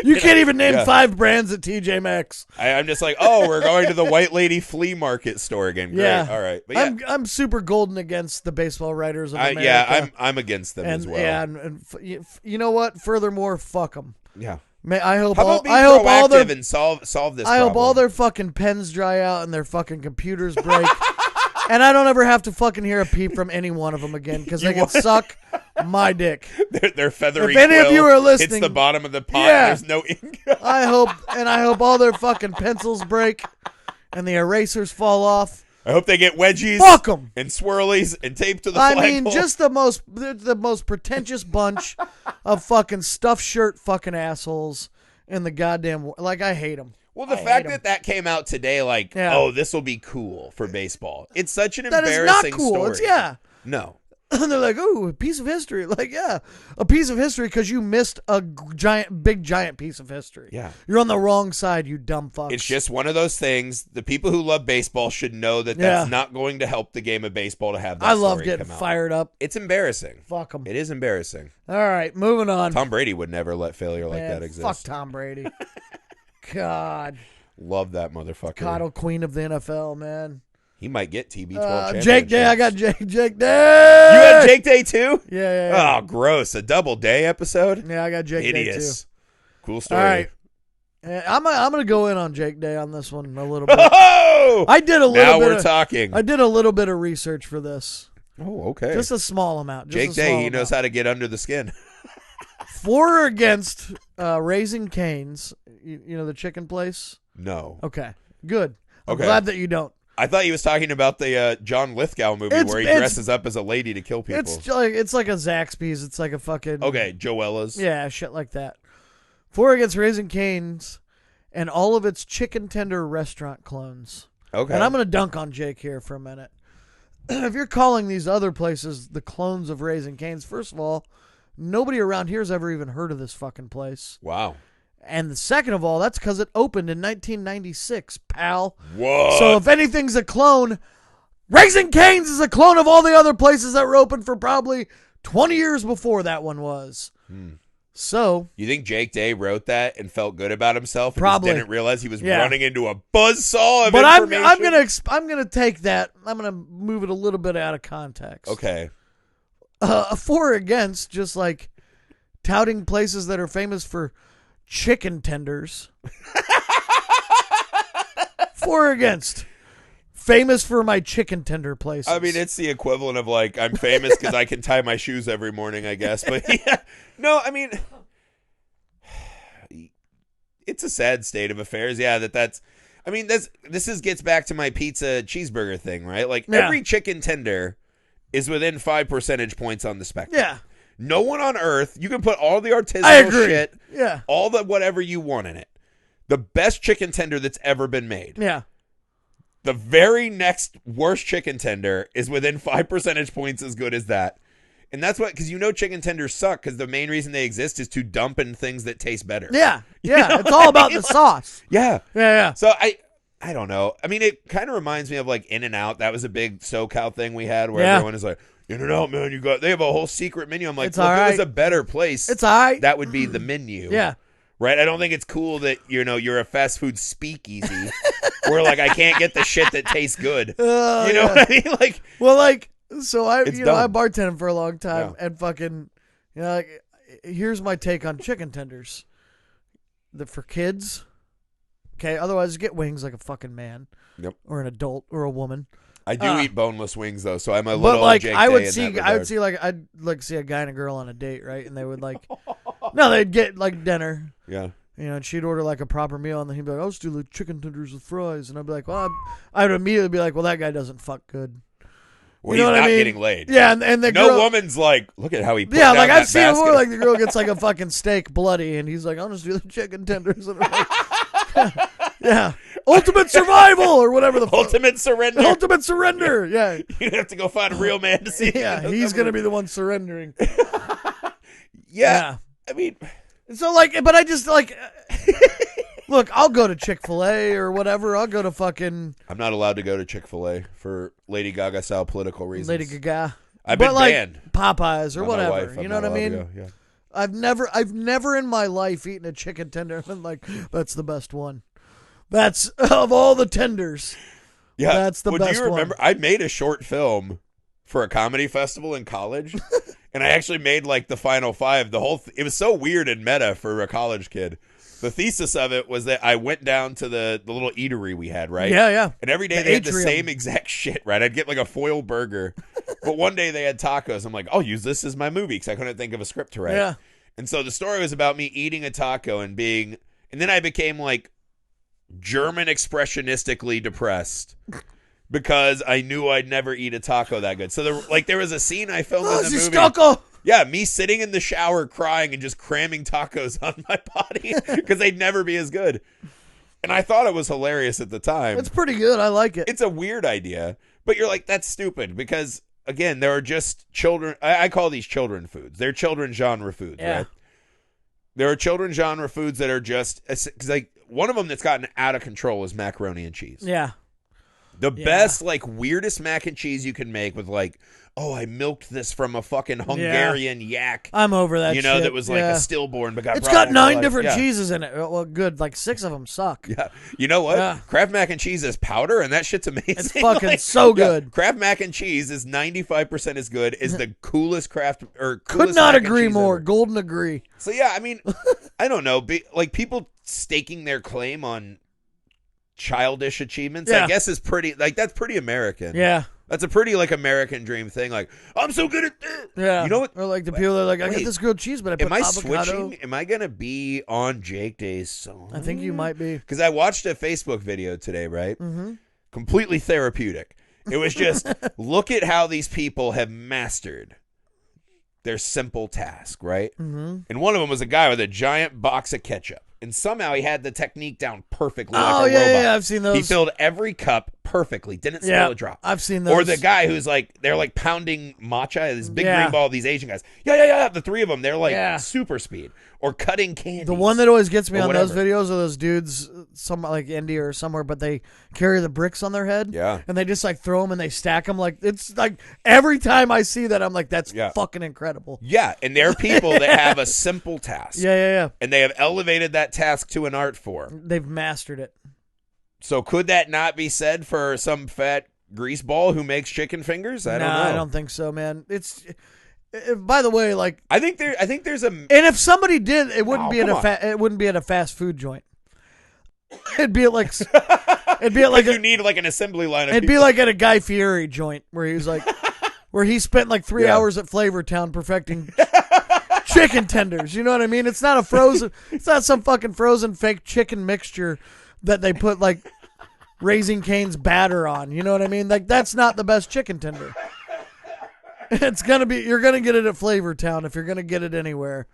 you can't even name 5 brands at TJ Maxx. I'm just like, oh, we're going to the White Lady Flea Market store again. Great. Yeah. All right. But I'm super golden against the baseball writers of America. Yeah, I'm against them as well. Yeah, and you know what? Furthermore, fuck them. Yeah. I hope How all, about being I hope proactive all their, and solve this I hope problem? all their fucking pens dry out and their fucking computers break. And I don't ever have to fucking hear a peep from any one of them again because they can suck my dick. Their feathery if any of you are listening, hits the bottom of the pot and there's no ink. I hope all their fucking pencils break and the erasers fall off. I hope they get wedgies Fuck 'em. and swirlies and tape to the flagpole. I mean, just the most pretentious bunch of fucking stuffed shirt fucking assholes in the goddamn... Like, I hate them. Well, the fact that came out today, like, oh, this will be cool for baseball. It's such an embarrassing that is not cool. story. No. And they're like, oh, a piece of history. Like, yeah, a piece of history because you missed a big giant piece of history. Yeah. You're on the wrong side, you dumb fucks. It's just one of those things. The people who love baseball should know that that's not going to help the game of baseball to have that story love getting come out. fired up. It's embarrassing. Fuck them. It is embarrassing. All right, moving on. Tom Brady would never let failure like that exist. Fuck Tom Brady. God. Love that motherfucker. Coddle queen of the NFL, man. He might get TB12 Jake Day. I got Jake Day. You had Jake Day too? Yeah. Oh, gross. A double day episode? Yeah, I got Jake Day too. Cool story. All right. I'm gonna go in on Jake Day on this one a little bit. Oh! I did a little now bit. We're talking. I did a little bit of research for this. Oh, okay. Just a small amount. Jake Day, he knows how to get under the skin. For or against Raising Cane's, you know the chicken place? No. Okay, good. I'm glad that you don't. I thought he was talking about the John Lithgow movie where he dresses up as a lady to kill people. It's like a Zaxby's. It's like a fucking... Okay, Joella's. Yeah, shit like that. For or against Raising Cane's and all of its chicken tender restaurant clones. Okay. And I'm going to dunk on Jake here for a minute. If you're calling these other places the clones of Raising Cane's, first of all, nobody around here has ever even heard of this fucking place. Wow. And the second of all, that's because it opened in 1996, pal. Whoa. So if anything's a clone, Raising Cane's is a clone of all the other places that were open for probably 20 years before that one was. So you think Jake Day wrote that and felt good about himself? And probably just didn't realize he was running into a buzzsaw of information. I'm gonna take that. I'm gonna move it a little bit out of context. Okay. For or against, just like touting places that are famous for chicken tenders. For or against, famous for my chicken tender places. I mean, it's the equivalent of like I'm famous because I can tie my shoes every morning, I guess. But yeah, no, I mean, it's a sad state of affairs. Yeah, that's. I mean, this gets back to my pizza cheeseburger thing, right? Like every chicken tender is within 5 percentage points on the spectrum. Yeah. No one on earth, you can put all the artisanal shit, yeah, all the whatever you want in it. The best chicken tender that's ever been made. Yeah. The very next worst chicken tender is within 5 percentage points as good as that. And that's what, because chicken tenders suck because the main reason they exist is to dump in things that taste better. Yeah. Yeah. It's all about the sauce. Yeah. Yeah. So I don't know. I mean, it kind of reminds me of like In-N-Out. That was a big SoCal thing we had where everyone is like, In-N-Out, man, they have a whole secret menu. I'm like, if it was a better place, it's all right. That would be the menu. Yeah. Right? I don't think it's cool that, you're a fast food speakeasy where like I can't get the shit that tastes good. You know what I mean? Like, well, like, so I dumb. bartended for a long time and fucking, like, here's my take on chicken tenders. For kids, okay, otherwise get wings like a fucking man. Yep. Or an adult or a woman. I do eat boneless wings though, so I'm a but little like Jake I would Day see in that I would regard. see like I'd like see a guy and a girl on a date, right? And they would like no, they'd get like dinner. Yeah. And she'd order like a proper meal and then he'd be like, I'll just do like chicken tenders with fries, and I'd be like, well, I'd immediately be like, well, that guy doesn't fuck good. Well, You know he's what not I mean? getting laid. Yeah, and the No girl, woman's like, look at how he put yeah, down like that I've seen it basket. before. Like the girl gets like a fucking steak bloody, and he's like, "I'll just do the chicken tenders." And I'm like, yeah, ultimate survival or whatever the fuck. Ultimate surrender. Ultimate surrender. Yeah, You'd have to go find a real man to see. yeah, he's gonna be the one surrendering. Yeah. I mean, So like, but I just like, look, I'll go to Chick-fil-A or whatever. I'll go to fucking I'm not allowed to go to Chick-fil-A for Lady Gaga style political reasons. Lady Gaga. I've been but like banned. Popeyes or By my whatever. wife, You know I'm what I not allowed mean? to go, yeah. I've never in my life eaten a chicken tender and been like, that's the best one. That's of all the tenders. Yeah, that's the best Do you remember? one. I made a short film for a comedy festival in college, and I actually made like the final five. The whole it was so weird and meta for a college kid. The thesis of it was that I went down to the little eatery we had, right? Yeah, yeah. And every day The they had the atrium. same exact shit, right? I'd get like a foil burger, but one day they had tacos. I'm like, I'll use this as my movie because I couldn't think of a script to write. Yeah. And so the story was about me eating a taco and then I became like German expressionistically depressed because I knew I'd never eat a taco that good. So there was a scene I filmed in the movie. Taco. Yeah, me sitting in the shower crying and just cramming tacos on my body because they'd never be as good. And I thought it was hilarious at the time. It's pretty good. I like it. It's a weird idea, but you're like, that's stupid because, again, there are just children. I call these children foods. They're children genre foods, Yeah. right? There are children genre foods that are just, because like one of them that's gotten out of control is macaroni and cheese. Yeah. The best, like, weirdest mac and cheese you can make with, like, oh, I milked this from a fucking Hungarian yak. I'm over that You know, shit. that was like Yeah. a stillborn, but got It's brought got 9 to life. different Yeah. cheeses in it. Well, good. Like 6 of them suck. Yeah. You know what? Yeah. Kraft mac and cheese is powder, and that shit's amazing. It's fucking so good. Kraft mac and cheese is 95% as good. Is the coolest Could coolest not mac and agree cheese more. ever. Golden agree. So yeah, I mean, I don't know. Like people staking their claim on childish achievements, Yeah. I guess is pretty. Like that's pretty American. Yeah. That's a pretty like American dream thing. Like I'm so good at this. Yeah. You know what? Or like the people that are like, I Wait. got this grilled cheese, but I put Am I avocado. switching? Am I gonna be on Jake Day's song? I think you might be. Because I watched a Facebook video today, right? Mm-hmm. Completely therapeutic. It was just look at how these people have mastered their simple task, right? Mm-hmm. And one of them was a guy with a giant box of ketchup. And somehow he had the technique down perfectly Oh, like a yeah, robot. yeah, I've seen those. He filled every cup perfectly. Didn't spill Yeah, a drop. I've seen those. Or the guy who's like, they're like pounding matcha, this big Yeah. green ball, these Asian guys. Yeah. The three of them, they're like Yeah. super speed. Or cutting candy. The one that always gets me Or on those whatever. videos are those dudes, some like India or somewhere, but they carry the bricks on their head. Yeah. And they just like throw them and they stack them. Like, it's like every time I see that, I'm like, that's Yeah. fucking incredible. Yeah, and there are people that have a simple task. Yeah. And they have elevated that task to an art form. They've mastered it. So could that not be said for some fat greaseball who makes chicken fingers? I don't know. I don't think so, man. By the way, like, I think there's a and if somebody did, it wouldn't Oh, be at come on. it wouldn't be at a fast food joint. It'd be at like you need like an assembly line of it'd be like at a Guy Fieri joint where he was like, where he spent like 3 Yeah. hours at Flavortown perfecting chicken tenders. You know what I mean? It's not it's not some fucking frozen fake chicken mixture that they put like Raising Cane's batter on. You know what I mean? Like that's not the best chicken tender. You're gonna get it at Flavortown if you're gonna get it anywhere.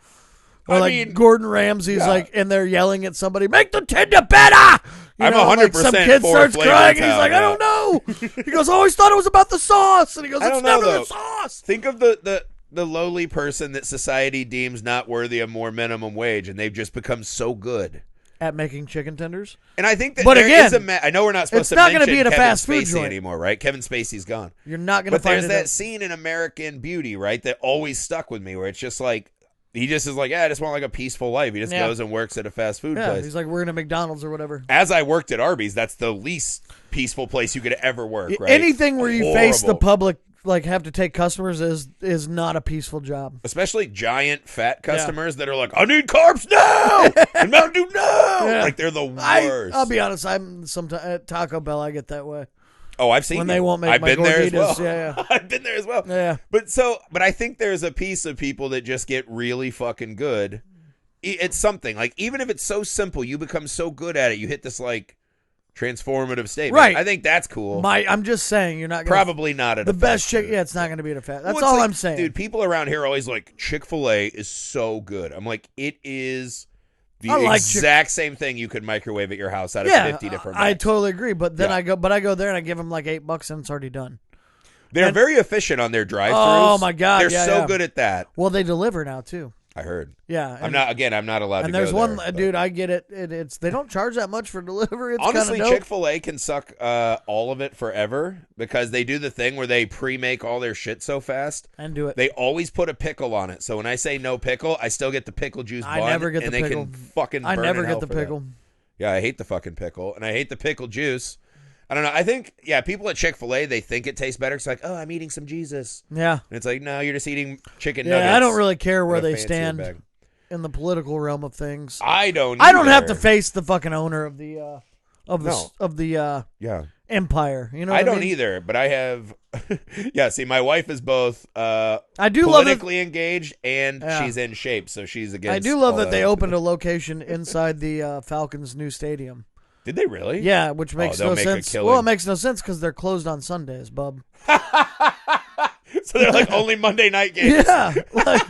Or I like mean, Gordon Ramsay's yeah. like in there yelling at somebody, make the tender better. You I'm know, like 100% some kid for starts crying and he's Flavortown, like, I yeah. don't know. He goes, I always thought it was about the sauce. And he goes, I it's don't know, never though. the sauce. Think of the lowly person that society deems not worthy of more minimum wage, and they've just become so good. At making chicken tenders? And I think that But there again, is I know we're not supposed it's to not gonna mention be at a Kevin fast food Spacey joint. anymore, right? Kevin Spacey's gone. You're not going to But find there's it. that scene in American Beauty, right, that always stuck with me, where it's just like he just is like, I just want like a peaceful life. He just Yeah. goes and works at a fast food Yeah, place. he's like, we're in a McDonald's or whatever. As I worked at Arby's, that's the least peaceful place you could ever work, right? Anything where you face the Horrible. public, like have to take customers is not a peaceful job. Especially giant fat customers that are like, I need carbs now and Mountain Dew now. Yeah. Like they're the worst. I'll be honest, I'm sometimes at Taco Bell I get that way. Oh, I've seen When you. they won't make I've my been there as well. gorditas, yeah. I've been there as well. Yeah. But I think there's a piece of people that just get really fucking good. It's something like even if it's so simple, you become so good at it. You hit this like transformative statement. Right. I think that's cool. I'm just saying you're not gonna Probably not at the a best fast chick. food. Yeah, it's not going to be at a fast. That's Well, it's all like, I'm saying, dude. People around here are always like Chick-fil-A is so good. I'm like, it is the I like exact same thing you could microwave at your house out of yeah, 50 different. I bags. totally agree. But then Yeah. I go there and I give them like $8 and it's already done. They're very efficient on their drive-thrus. Oh my God, they're yeah, so yeah. good at that. Well, they deliver now too. I heard. Yeah, I'm not allowed to And go there's one, there, but- dude. I get it. It's they don't charge that much for delivery. It's Honestly, kind of Chick-fil-A can suck all of it forever because they do the thing where they pre-make all their shit so fast. and do it. They always put a pickle on it. So when I say no pickle, I still get the pickle juice bun. I never get and the they pickle. Can fucking I burn never in get hell the for that. pickle. Yeah, I hate the fucking pickle. And I hate the pickle juice. I don't know. I think, people at Chick-fil-A, they think it tastes better. It's like, oh, I'm eating some Jesus. Yeah, And it's like, no, you're just eating chicken yeah. nuggets. I don't really care where in a they fancier stand bag. in the political realm of things. I don't I don't have either. to face the fucking owner of the Yeah. empire. You know, I what don't mean? either, but I have. Yeah, see, my wife is both I do love that. politically engaged and Yeah. she's in shape, so she's against. I do love all that they opened a location inside the Falcons' new stadium. Did they really? Yeah, which makes they'll no make a sense. killing. Well, it makes no sense because they're closed on Sundays, bub. So they're like only Monday night games. Yeah, like,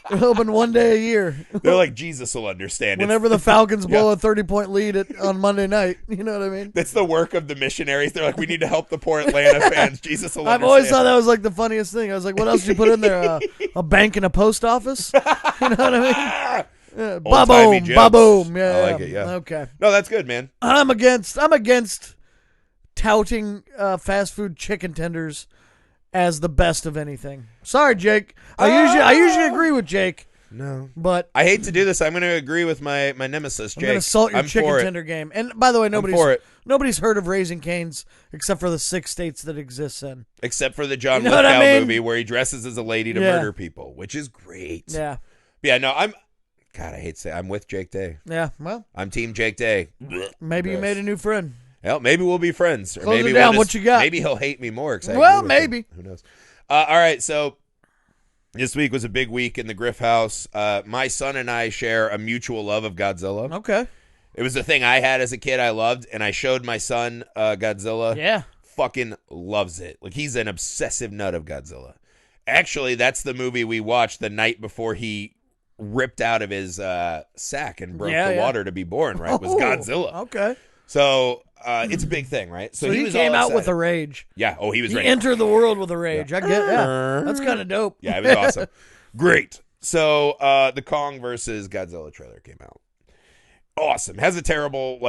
they're open one day a year. They're like Jesus will understand. Whenever the Falcons blow Yeah. a 30-point lead on Monday night, you know what I mean? That's the work of the missionaries. They're like, we need to help the poor Atlanta fans. Jesus will I've understand. always thought that was like the funniest thing. I was like, what else did you put in there? A bank and a post office? You know what I mean? Ah! Yeah, Old-timey ba-boom, jokes. ba-boom. Yeah, I like it, yeah. Okay. No, that's good, man. I'm against touting fast food chicken tenders as the best of anything. Sorry, Jake. I usually agree with Jake, No. but I hate to do this. I'm going to agree with my nemesis, Jake. I'm going to salt your I'm chicken for it. tender game. And by the way, for it. nobody's heard of Raising Cane's except for the 6 states that exists in. Except for the John You know what I Lithgow mean? movie where he dresses as a lady to Yeah. murder people, which is great. Yeah. Yeah, no, God, I hate to say I'm with Jake Day. Yeah. Well, I'm Team Jake Day. maybe you Gross. made a new friend. Hell, maybe we'll be friends. Or Close it maybe down. we'll What you got? Maybe he'll hate me more. 'Cause I Well, agree with him. maybe. Who knows? All right, so this week was a big week in the Griff house. My son and I share a mutual love of Godzilla. Okay. It was the thing I had as a kid I loved, and I showed my son Godzilla. Yeah. Fucking loves it. Like, he's an obsessive nut of Godzilla. Actually, that's the movie we watched the night before he ripped out of his sack and broke the water to be born, right? Was Godzilla. Okay. So it's a big thing, right? So he was came all out with excited. a rage. Yeah. Oh, he was He ready. entered the world with a rage. I get yeah. That's kind of dope. Yeah, it was awesome. Great. So the Kong versus Godzilla trailer came out. Awesome. Has a terrible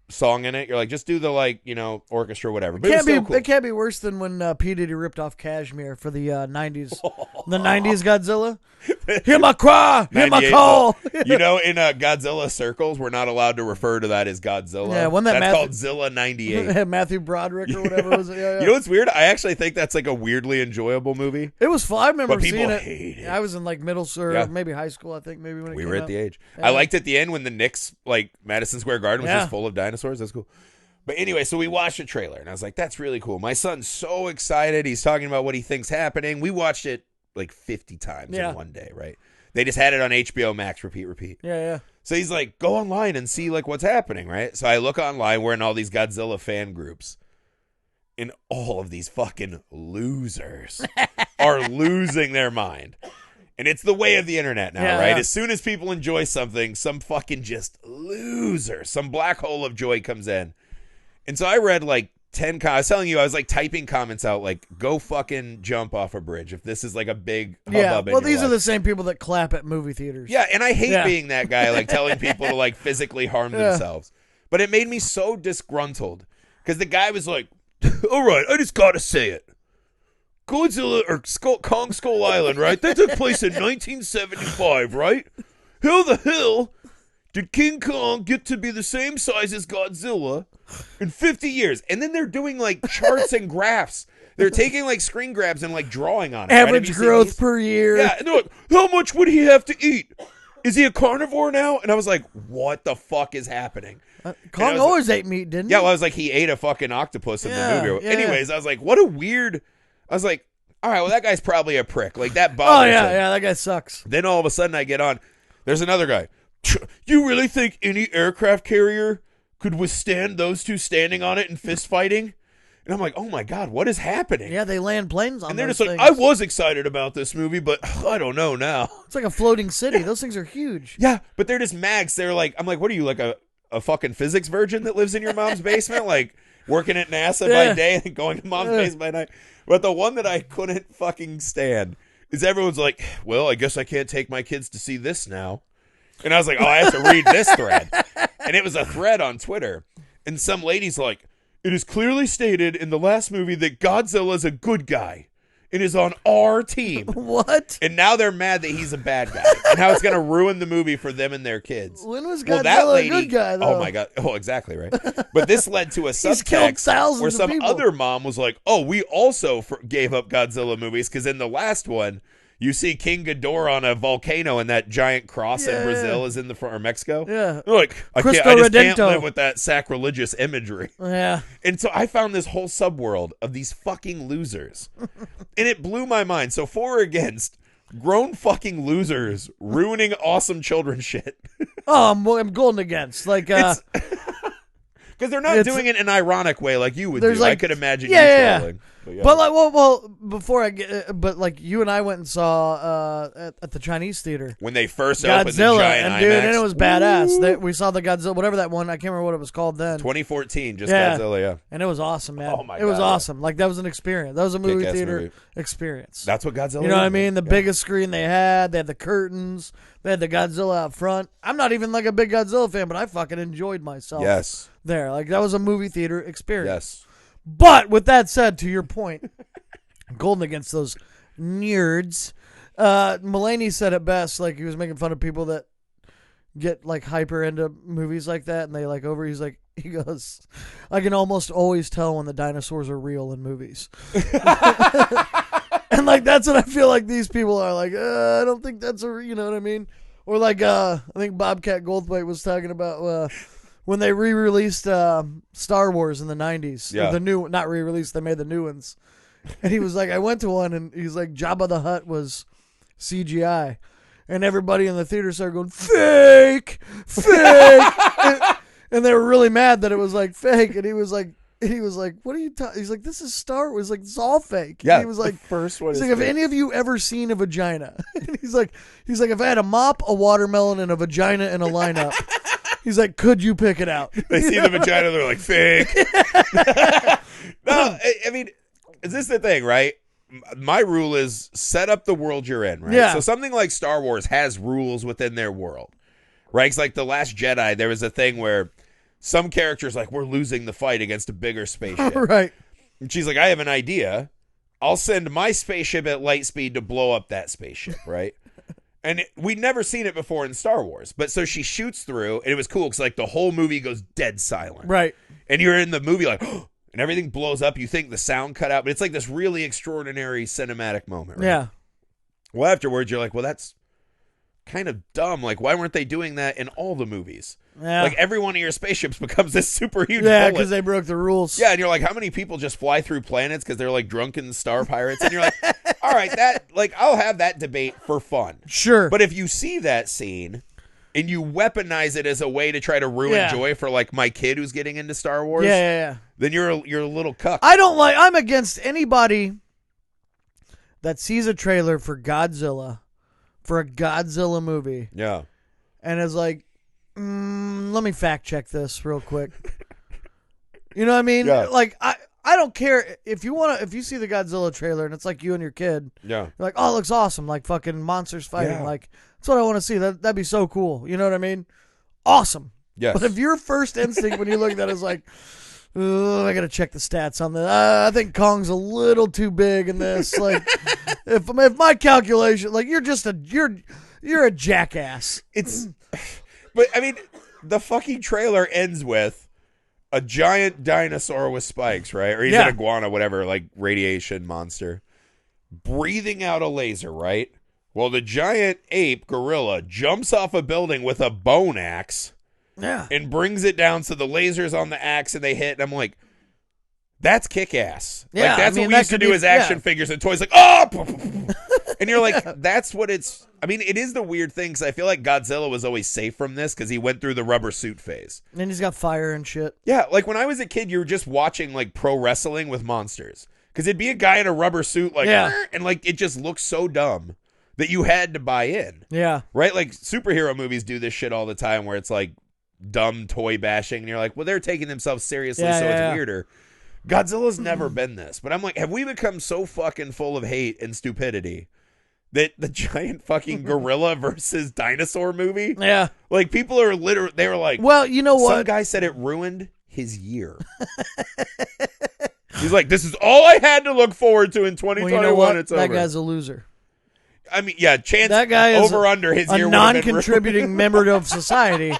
song in it. You're like, just do the orchestra or whatever. But it was still cool. It can't be worse than when P. Diddy ripped off Kashmir for the 90s. The 90s Godzilla. Hear my cry. Hear my 98, call. You know, in Godzilla circles, we're not allowed to refer to that as Godzilla. Yeah, wasn't that That's called Zilla 98. Matthew Broderick or whatever was it? Yeah, yeah. You know what's weird? I actually think that's like a weirdly enjoyable movie. It was fun. I remember But people seeing it. hate it. I was in middle school, Yeah. maybe high school, I think, maybe when it We came were at out. the age. Yeah. I liked at the end when the Knicks, Madison Square Garden was Yeah. just full of dinosaurs. That's cool. But anyway, so we watched the trailer, and I was like, that's really cool. My son's so excited. He's talking about what he thinks happening. We watched it 50 times Yeah. in one day, right? They just had it on HBO Max, repeat. Yeah, yeah. So he's like, go online and see what's happening, right? So I look online, we're in all these Godzilla fan groups. And all of these fucking losers are losing their mind. And it's the way of the internet now, Yeah, right? yeah. As soon as people enjoy something, some fucking just loser, some black hole of joy comes in. And so I read 10 comments. I was telling you, I was typing comments out go fucking jump off a bridge if this is a big hubbub Yeah. in Well, your these are life. the same people that clap at movie theaters. Yeah, and I hate Yeah. being that guy, telling people to physically harm Yeah. themselves. But it made me so disgruntled because the guy was like, "All right, I just gotta say it, Godzilla or Kong Skull Island, right? That took place in 1975, right? How the hell did King Kong get to be the same size as Godzilla in 50 years?" And then they're doing charts and graphs. They're taking screen grabs and drawing on it. Average right? Have you seen growth these? per year. Yeah, and they're like, how much would he have to eat? Is he a carnivore now? And I was like, what the fuck is happening? Kong was always ate meat, didn't he? Yeah, well, I was like, he ate a fucking octopus in Yeah, the movie. yeah. Anyways, I was like, what a weird... I was like, all right, well, that guy's probably a prick. That Oh, bothers yeah, him. yeah, that guy sucks. Then all of a sudden I get on. There's another guy. You really think any aircraft carrier could withstand those two standing on it and fist fighting. And I'm like, oh my God, what is happening? Yeah, they land planes on and they're those just like, things. I was excited about this movie, but I don't know now. It's like a floating city. Those things are huge. Yeah, but they're just mags. They're like, I'm like, what are you, like a fucking physics virgin that lives in your mom's basement? Like working at NASA by day and going to mom's basement by night. But the one that I couldn't fucking stand is everyone's like, well, I guess I can't take my kids to see this now. And I was like, oh, I have to read this thread. And it was a thread on Twitter. And some lady's like, it is clearly stated in the last movie that Godzilla's a good guy and is on our team. What? And now they're mad that he's a bad guy and how it's going to ruin the movie for them and their kids. When was Godzilla a good guy, though? Oh, my God. Oh, exactly, right? But this led to a He's killed subtext thousands where of some people. other mom was like, oh, we also gave up Godzilla movies because in the last one, you see King Ghidorah on a volcano and that giant cross in Brazil is in the front, or Mexico. Yeah. They're like, I just can't live with that sacrilegious imagery. Yeah. And so I found this whole subworld of these fucking losers. And it blew my mind. So for or against grown fucking losers ruining awesome children's shit. Oh, I'm golden against. Like, because they're not doing it in an ironic way like you would do. Like, I could imagine you trolling. But like, well, before I get, but like, you and I went and saw at the Chinese theater when they first opened the Godzilla, giant and IMAX. dude, and it was badass. We saw the Godzilla, whatever that one. I can't remember what it was called then. 2014, just Godzilla, yeah. And it was awesome, man. Oh my God, it was yeah. awesome. Like that was an experience. That was a movie Kick-ass theater movie. experience. That's what Godzilla. You know what I is. mean? The biggest screen they had. They had the curtains. They had the Godzilla out front. I'm not even like a big Godzilla fan, but I fucking enjoyed myself. Yes. There, like that was a movie theater experience. Yes. But with that said, to your point, golden against those nerds. Mulaney said it best. Like he was making fun of people that get like hyper into movies like that, and they like over. He goes, I can almost always tell when the dinosaurs are real in movies. And like that's what I feel like these people are like. I don't think that's you know what I mean? Or like I think Bobcat Goldthwait was talking about when they re-released Star Wars in the 90s. Yeah. The new, not re-released, they made the new ones. And he was like, I went to one, and he's like, Jabba the Hutt was CGI. And everybody in the theater started going, fake, fake. and they were really mad that it was like fake. And he was like, what are you talking? He's like, this is Star Wars. Like, it's all fake. Yeah. And he was like, the first one. he's Is like, have fake. any of you ever seen a vagina? And he's like, if I had a mop, a watermelon, and a vagina in a lineup, he's like, could you pick it out? They see the vagina, they're like, fake. No, I mean, is this the thing, right? My rule is set up the world you're in, right? Yeah. So something like Star Wars has rules within their world, right? It's like The Last Jedi, there was a thing where some characters like, we're losing the fight against a bigger spaceship. Right. And she's like, I have an idea. I'll send my spaceship at light speed to blow up that spaceship, right? And we'd never seen it before in Star Wars. But so she shoots through, and it was cool because like the whole movie goes dead silent. Right. And you're in the movie like, and everything blows up. You think the sound cut out, but it's like this really extraordinary cinematic moment, right? Yeah. Well, afterwards, you're like, well, that's kind of dumb. Like, why weren't they doing that in all the movies? Yeah. Like, every one of your spaceships becomes this super huge Yeah, bullet. because they broke the rules. Yeah, and you're like, how many people just fly through planets because they're like drunken star pirates? And you're like, all right, that, like, I'll have that debate for fun. Sure. But if you see that scene and you weaponize it as a way to try to ruin joy for like my kid who's getting into Star Wars, yeah. then you're a little cuck. I'm against anybody that sees a trailer for Godzilla, for a Godzilla movie, Yeah. and is like, let me fact check this real quick. You know what I mean? Yeah. Like, I don't care if you see the Godzilla trailer and it's like you and your kid, Yeah. you're like, oh, it looks awesome, like fucking monsters fighting. Yeah. Like, that's what I want to see. That'd be so cool. You know what I mean? Awesome. Yes. But if your first instinct when you look at that is like, I gotta check the stats on this. I think Kong's a little too big in this. Like, if my calculation, like, you're a jackass. It's, but I mean, the fucking trailer ends with a giant dinosaur with spikes, right? Or he's an iguana, whatever, like radiation monster, breathing out a laser, right? Well, the giant ape gorilla jumps off a building with a bone axe. Yeah. And brings it down so the laser's on the axe and they hit. And I'm like, that's kick-ass. Yeah, like, that's I mean, what we that used to could do be- as action figures and toys. Like, oh! And you're like, that's what it's. I mean, it is the weird thing because I feel like Godzilla was always safe from this because he went through the rubber suit phase. And he's got fire and shit. Yeah, like when I was a kid, you were just watching like pro wrestling with monsters because it'd be a guy in a rubber suit, like, and like it just looks so dumb that you had to buy in. Yeah. Right? Like superhero movies do this shit all the time where it's like dumb toy bashing and you're like, well, they're taking themselves seriously, so it's weirder. Godzilla's never been this. But I'm like, have we become so fucking full of hate and stupidity that the giant fucking gorilla versus dinosaur movie? Yeah. Like people are literally, they were like, well, you know what? Some guy said it ruined his year. He's like, this is all I had to look forward to in 2021. Well, you know what? It's that over. guy's a loser. I mean, yeah, chance that guy is over under his year a non-contributing member of society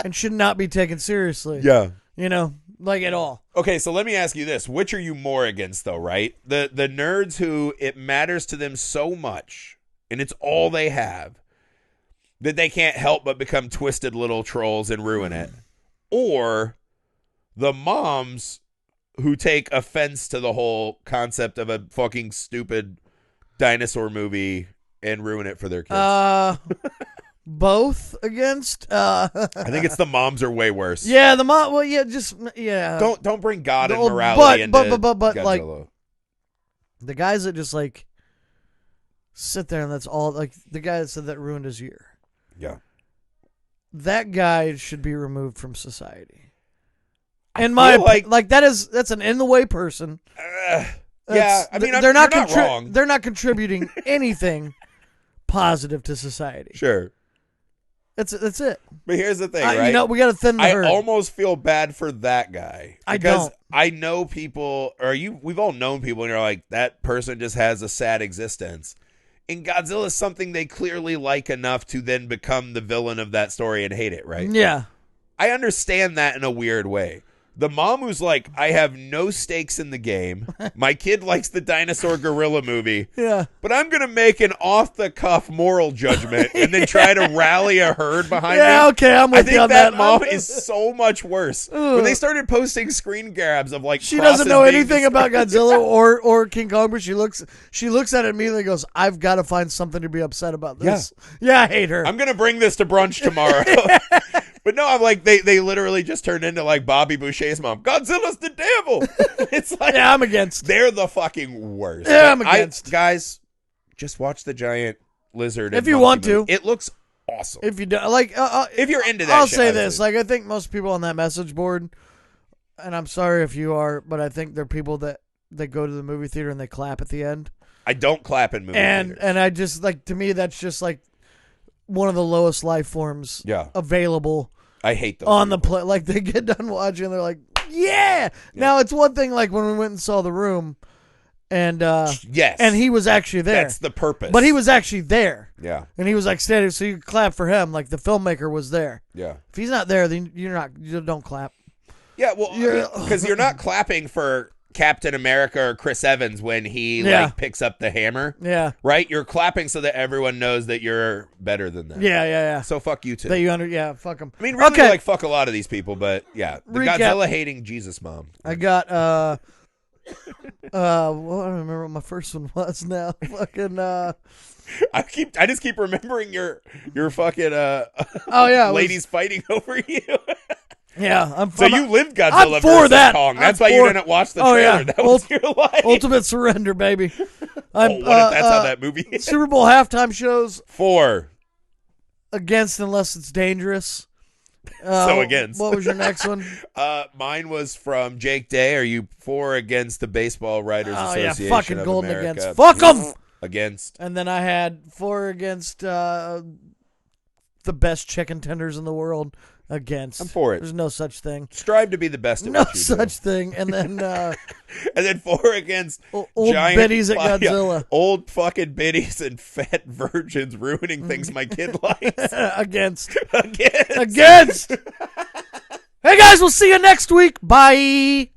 and should not be taken seriously. Yeah. You know, like at all. Okay, so let me ask you this. Which are you more against, though, right? The nerds who it matters to them so much, and it's all they have, that they can't help but become twisted little trolls and ruin it. Or the moms who take offense to the whole concept of a fucking stupid dinosaur movie and ruin it for their kids. Both against. I think it's the moms are way worse. Yeah, the mom. Well, yeah, just yeah. Don't bring God and morality into but like Godzilla. the guys that just like sit there and that's all. Like the guy that said that ruined his year. Yeah, that guy should be removed from society. And that's an in the way person. Yeah, I mean, they're not wrong. They're not contributing anything positive to society. Sure. That's it. But here's the thing, right? You know, we got to thin the herd. I almost feel bad for that guy. Because I know people, we've all known people, and you're like, that person just has a sad existence. And Godzilla is something they clearly like enough to then become the villain of that story and hate it, right? Yeah. I understand that in a weird way. The mom who's like, I have no stakes in the game. My kid likes the dinosaur gorilla movie. Yeah. But I'm going to make an off-the-cuff moral judgment and then try to rally a herd behind me. Yeah, okay, I'm with you on that. I think that mom is so much worse. When they started posting screen grabs of like she doesn't know anything about Godzilla or King Kong, but she looks at it immediately and goes, I've got to find something to be upset about this. Yeah, I hate her. I'm going to bring this to brunch tomorrow. But no, I'm like, they literally just turned into like Bobby Boucher's mom. Godzilla's the devil. It's like, yeah, I'm against. They're the fucking worst. Yeah, I'm against. Guys, just watch the giant lizard. If you want to. It looks awesome. If you do, like, if you're into that I'll shit, say this. Like, I think most people on that message board, and I'm sorry if you are, but I think they're people that go to the movie theater and they clap at the end. I don't clap in movie theaters. And I just, like, to me, that's just like one of the lowest life forms available. I hate those on the play. Like they get done watching, and they're like, "Yeah!" Now it's one thing, like when we went and saw The Room, and yes, and he was actually there. That's the purpose. But he was actually there. Yeah, and he was like standing, so you clap for him. Like the filmmaker was there. Yeah. If he's not there, then you don't clap. Yeah, well, because you're not clapping for Captain America or Chris Evans when he like picks up the hammer. Yeah. Right? You're clapping so that everyone knows that you're better than them. Yeah. So fuck you too. That fuck them. I mean, really, like fuck a lot of these people, but yeah, the Godzilla hating Jesus mom. I got well, I don't remember what my first one was now. Fucking I just keep remembering your fucking ladies fighting over you. Yeah, so you lived Godzilla versus Kong. That's why you didn't watch the trailer. Yeah. That was your life. Ultimate Surrender, baby. That's how that movie is. Super Bowl halftime shows. 4. Against unless it's dangerous. So against. What was your next one? Mine was from Jake Day. Are you for against the Baseball Writers Association? Yeah, fucking of golden America? against. Fuck them. Against. And then I had 4 against the best chicken tenders in the world. Against. I'm for it. There's no such thing. Strive to be the best at what you do. No such thing. And then and then 4 against old giant biddies at Godzilla. Old fucking biddies and fat virgins ruining things my kid likes. Against. Against. Hey guys, we'll see you next week. Bye.